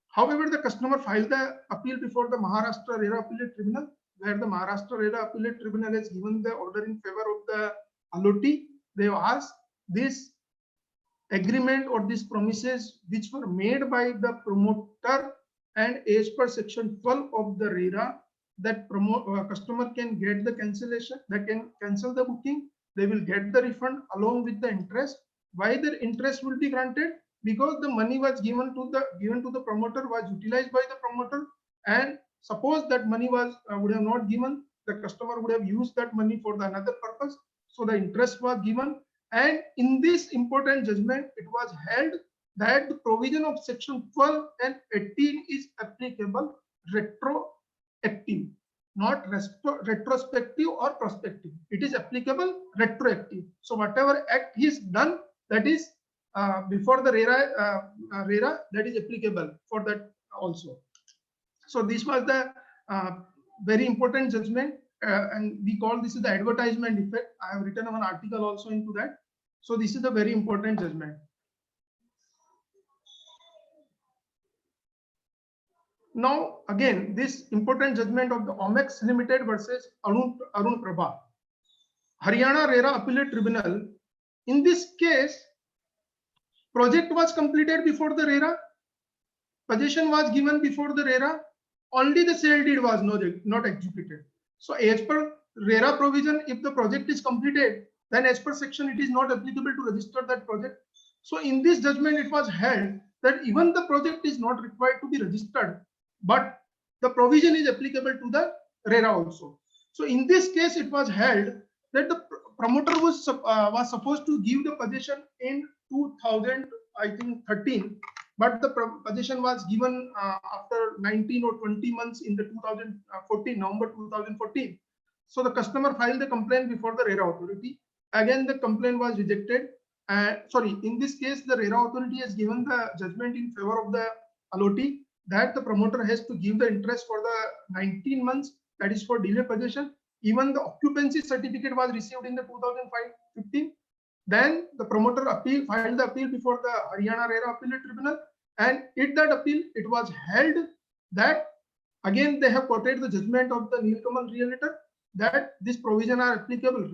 However, the customer filed the appeal before the Maharashtra RERA Appellate Tribunal, where the Maharashtra RERA Appellate Tribunal has given the order in favor of the allottee. They have asked this agreement or these promises which were made by the promoter, and as per section 12 of the RERA, that customer can get the cancellation, they can cancel the booking, they will get the refund along with the interest. Why the interest will be granted? Because the money was given to the promoter, was utilized by the promoter, and suppose that money was would have not given, the customer would have used that money for the another purpose. So the interest was given, and in this important judgment, it was held that the provision of section 12 and 18 is applicable retroactive, not retrospective or prospective. It is applicable retroactive. So whatever act is done, that is before the RERA, that is applicable for that also. So this was the very important judgment, and we call this is the advertisement effect. I have written an article also into that. So this is the very important judgment. Now again, this important judgment of the Omex Limited versus Arun Prabha, Haryana RERA Appellate Tribunal. In this case, project was completed before the RERA, possession was given before the RERA, only the sale deed was not executed. So as per RERA provision, if the project is completed, then as per section it is not applicable to register that project. So in this judgment, it was held that even the project is not required to be registered, but the provision is applicable to the RERA also. So in this case, it was held that the promoter was supposed to give the possession in 2013, but the possession was given after 19 or 20 months in the 2014, November 2014. So the customer filed the complaint before the RERA authority. Again, the complaint was rejected. Sorry, in this case, the RERA authority has given the judgment in favor of the allottee that the promoter has to give the interest for the 19 months, that is for delay possession. Even the occupancy certificate was received in the 2015. Then the promoter filed the appeal before the Haryana RERA Appellate Tribunal, and in that appeal, it was held that again they have quoted the judgment of the Nilkamal Realtor that this provision are applicable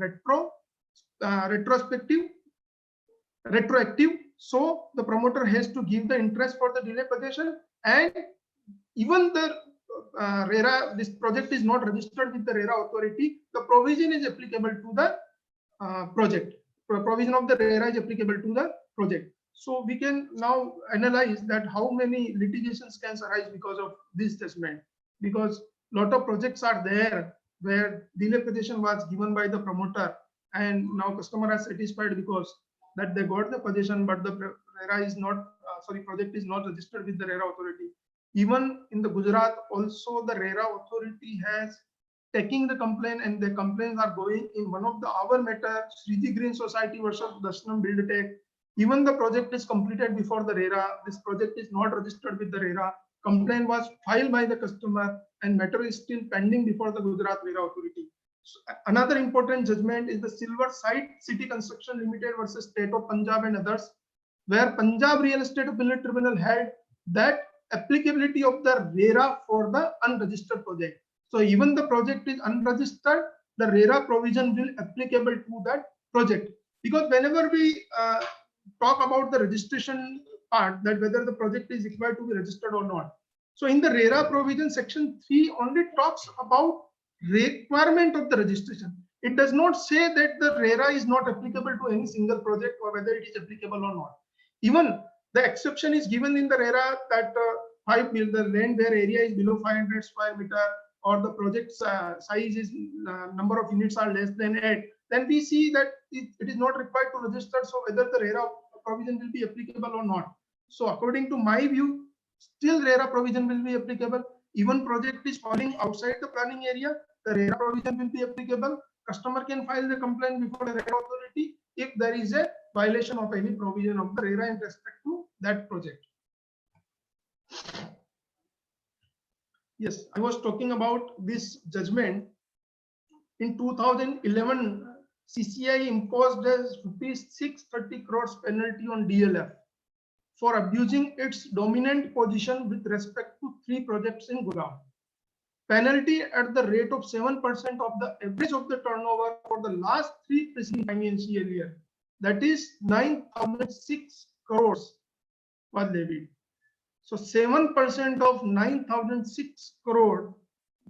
retroactive. So the promoter has to give the interest for the delay possession, and even the RERA, this project is not registered with the RERA authority, the provision is applicable to the project. Provision of the RERA is applicable to the project. So we can now analyze that how many litigations can arise because of this judgment, because lot of projects are there where dilapidation was given by the promoter, and now customer are satisfied because that they got the possession, but the RERA is not, project is not registered with the RERA authority. Even in the Gujarat, also the RERA authority has taking the complaint, and the complaints are going in one of the our matter, Sriji Green Society versus Darshanam Build Tech. Even the project is completed before the RERA. This project is not registered with the RERA. Complaint was filed by the customer, and matter is still pending before the Gujarat RERA authority. So another important judgment is the Silver Site City Construction Limited versus State of Punjab and others, where Punjab Real Estate Appellate Tribunal held that applicability of the RERA for the unregistered project. So even the project is unregistered, the RERA provision will applicable to that project. Because whenever we talk about the registration part, that whether the project is required to be registered or not. So in the RERA provision, section 3 only talks about requirement of the registration. It does not say that the RERA is not applicable to any single project or whether it is applicable or not. Even the exception is given in the RERA that the land where area is below 500 square meter, or the project size is number of units are less than 8, then we see that it is not required to register. So whether the RERA provision will be applicable or not. So according to my view, still RERA provision will be applicable. Even project is falling outside the planning area, the RERA provision will be applicable. Customer can file the complaint before the RERA authority if there is a violation of any provision of the RERA in respect to that project. Yes, I was talking about this judgment. In 2011, CCI imposed as ₹630 crores penalty on DLF for abusing its dominant position with respect to 3 projects in Gurgaon. Penalty at the rate of 7% of the average of the turnover for the last 3 preceding financial year, that is 9,006 crores was levied. So 7% of 9,006 crore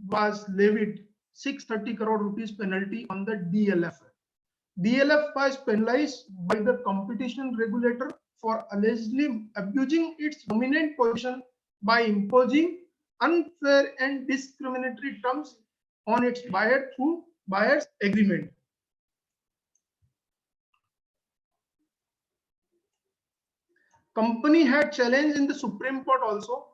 was levied, 630 crore rupees penalty on the DLF. DLF was penalized by the competition regulator for allegedly abusing its dominant position by imposing unfair and discriminatory terms on its buyer through buyer's agreement. Company had challenged in the Supreme Court also.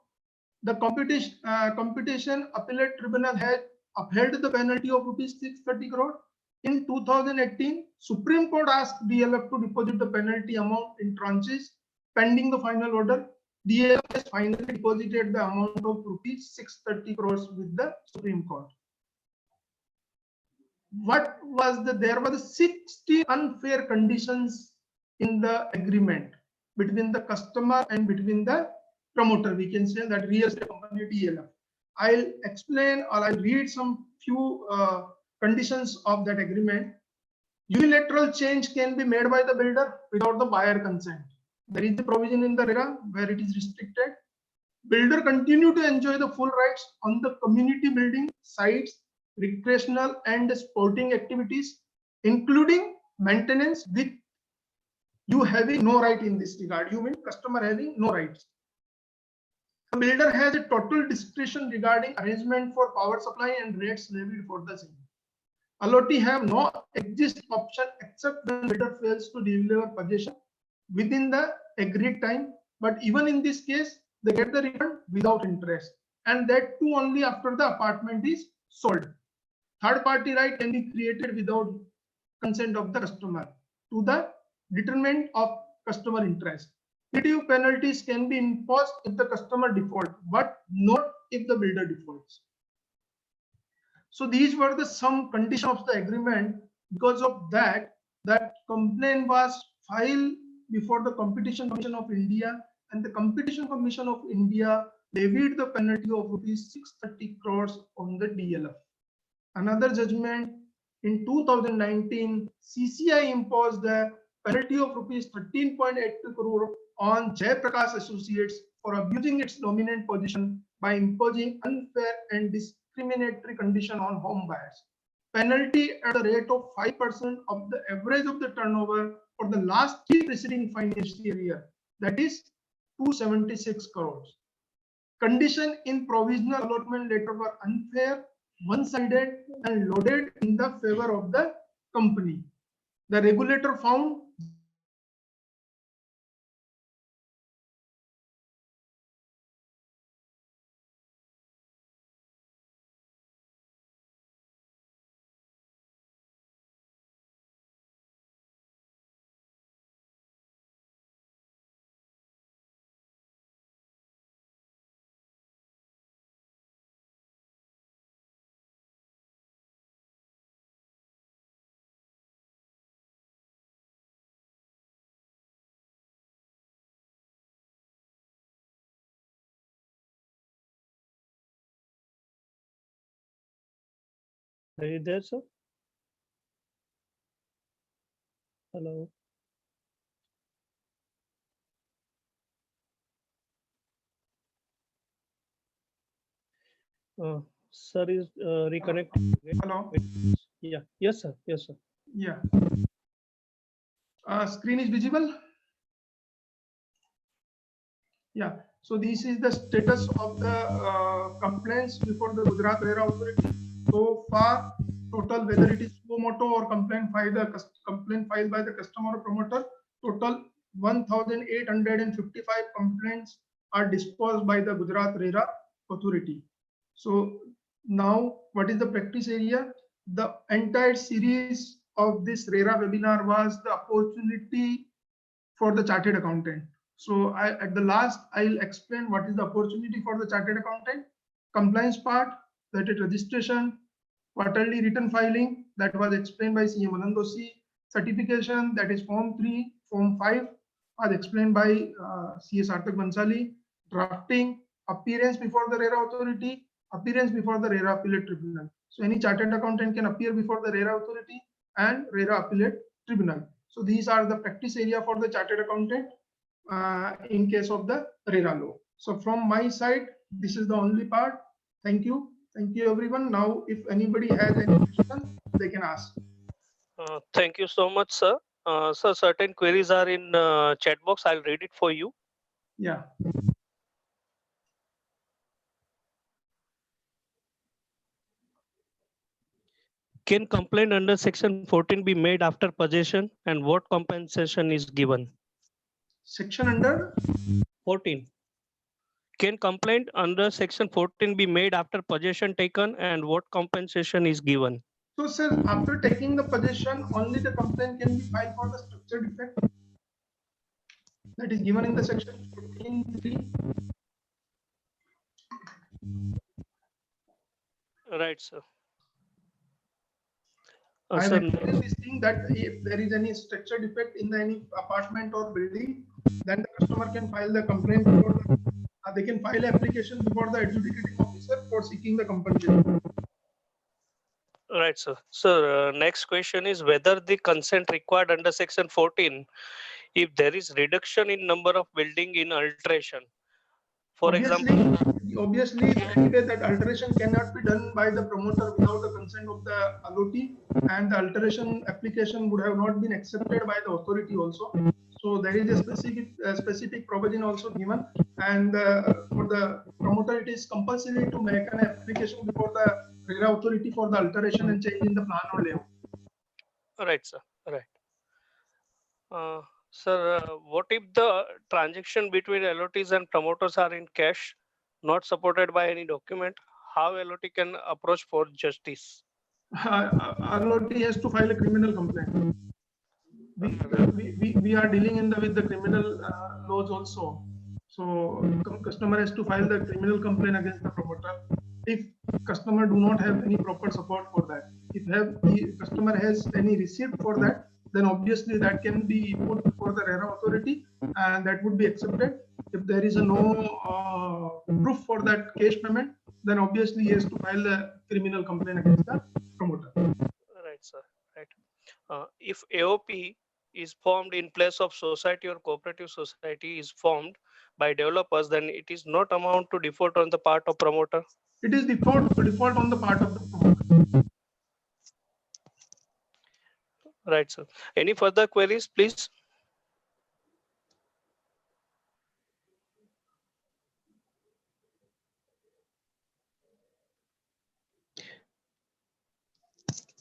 The competition appellate tribunal had upheld the penalty of ₹630 crore. In 2018, Supreme Court asked DLF to deposit the penalty amount in tranches pending the final order. DLF has finally deposited the amount of ₹630 crores with the Supreme Court. What was there were 60 unfair conditions in the agreement between the customer and between the promoter. We can say that real estate company DLF. I'll explain or I'll read some few conditions of that agreement. Unilateral change can be made by the builder without the buyer consent. There is the provision in the RERA where it is restricted. Builder continue to enjoy the full rights on the community building sites, recreational and sporting activities, including maintenance, with you having no right in this regard. You mean customer having no rights. The builder has a total discretion regarding arrangement for power supply and rates levied for the same. Allottee have no exist option except when builder fails to deliver possession within the agreed time. But even in this case, they get the refund without interest, and that too only after the apartment is sold. Third party right can be created without consent of the customer to the determinant of customer interest. Punitive penalties can be imposed if the customer defaults, but not if the builder defaults. So these were the some conditions of the agreement. Because of that, that complaint was filed before the Competition Commission of India, and the Competition Commission of India levied the penalty of ₹630 crores on the DLF. Another judgment in 2019, CCI imposed the penalty of ₹13.82 crore on Jay Prakash Associates for abusing its dominant position by imposing unfair and discriminatory condition on home buyers. Penalty at the rate of 5% of the average of the turnover for the last 3 preceding financial year, that is 276 crores. Condition in provisional allotment letter were unfair, one-sided, and loaded in the favor of the company. The regulator found Are you there, sir? Hello. Sir is reconnecting. hello. Yeah. Yes, sir. Yes, sir. Yeah. Screen is visible. Yeah. So this is the status of the complaints before the Gujarat RERA authority. So far, total whether it is suo moto or complaint filed by the customer or promoter, total 1,855 complaints are disposed by the Gujarat RERA authority. So now, what is the practice area? The entire series of this RERA webinar was the opportunity for the chartered accountant. So at the last, I'll explain what is the opportunity for the chartered accountant. Compliance part, that is registration, quarterly return filing, that was explained by CM Anandosi. Certification, that is Form 3, Form 5, was explained by CS Sarthak Bansali. Drafting, appearance before the RERA authority, appearance before the RERA appellate tribunal. So any chartered accountant can appear before the RERA authority and RERA appellate tribunal. So these are the practice area for the chartered accountant in case of the RERA law. So from my side, this is the only part. Thank you. Thank you, everyone. Now, if anybody has any question, they can ask. Thank you so much, sir. Sir, certain queries are in chat box. I'll read it for you. Yeah. Can complaint under section 14 be made after possession, and what compensation is given? Section under 14. Can complaint under section 14 be made after possession taken, and what compensation is given? So, sir, after taking the possession, only the complaint can be filed for the structure defect that is given in the section 14(3). Right, sir. I have Sir, explained this thing that if there is any structure defect in any apartment or building, then the customer can file the complaint before they can file application before the adjudicating officer for seeking the compensation. right, sir. Sir, next question is whether the consent required under section 14, if there is reduction in number of building in alteration. For example, Obviously, anyway, that alteration cannot be done by the promoter without the consent of the allotee, and the alteration application would have not been accepted by the authority also. So there is a specific provision also given, and for the promoter, it is compulsory to make an application before the RERA authority for the alteration and change in the plan or layout. right, sir. Right. Sir, what if the transaction between LOTs and promoters are in cash, not supported by any document? How LOT can approach for justice? RLOT has to file a criminal complaint. We are dealing with the criminal laws also. So customer has to file the criminal complaint against the promoter. If customer do not have any proper support for that, if the customer has any receipt for that, then obviously that can be put before the RERA authority and that would be accepted. If there is no proof for that cash payment, then obviously he has to file a criminal complaint against the promoter. Right, sir. Right. If AOP is formed in place of society or cooperative society is formed by developers, then it is not amount to default on the part of promoter. It is default on the part of the promoter. Right, sir. Any further queries, please?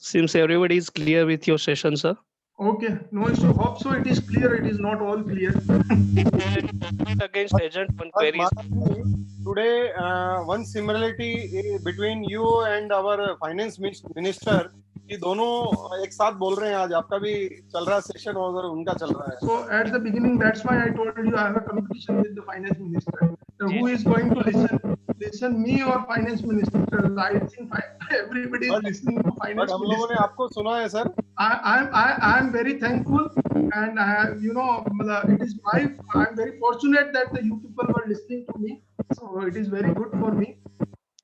Seems everybody is clear with your session, sir. Okay, no issue. Hope so. It is clear. It is not all clear. Against agent one But queries. today, one similarity between you and our finance minister, कि दोनों एक साथ बोल रहे हैं आज आपका भी चल रहा सेशन और उनका चल रहा है. So at the beginning, that's why I told you I have a competition with the finance minister. So who is going to listen me or finance minister? I think everybody is listening to finance हम लोगों ने minister. आपको सुना है sir. I am very thankful, and I have, you know, it is I'm very fortunate that you people were listening to me. So it is very good for me.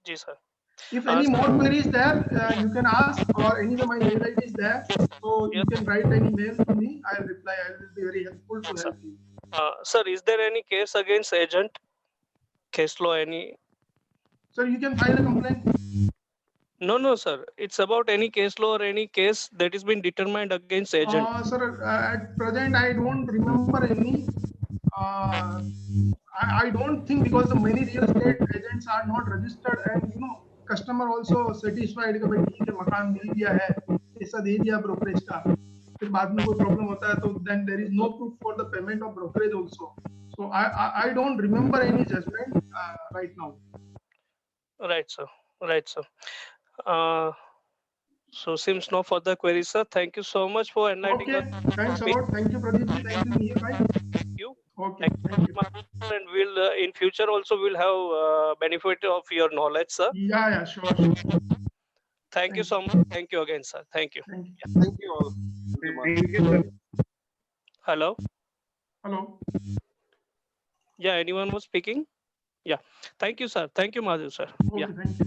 Ji, sir. If any more queries there, you can ask, or anyway my mail ID is there, so you can write any mail to me. I'll reply. I will be very helpful to help you. Sir, is there any case against agent? Case law any? Sir, you can file a complaint. No, sir. It's about any case law or any case that has been determined against agent. Sir, at present I don't remember any. I don't think, because the many real estate agents are not registered, and you know, customer also satisfied कि भाई ठीक है मकान मिल गया है, पैसा दे दिया brokerage का, फिर बाद में कोई problem होता है तो then there is no proof for the payment of brokerage also. So I don't remember any judgment right now. Right, sir. Right, sir. So seems no further queries, sir. Thank you so much for enlightening Okay, us. thanks a lot. Thank you, Pradeep ji. Thank you, Mihir bhai. You. Okay, thank you. And we'll in future also we'll have benefit of your knowledge, sir. Yeah, sure. Thank you so much. Thank you again, sir. Thank you. Thank you. Thank you all. Thank you, sir. Hello. Hello. Yeah, anyone was speaking? Yeah. Thank you, sir. Thank you, Madhu, sir. Okay, Yeah. thank you.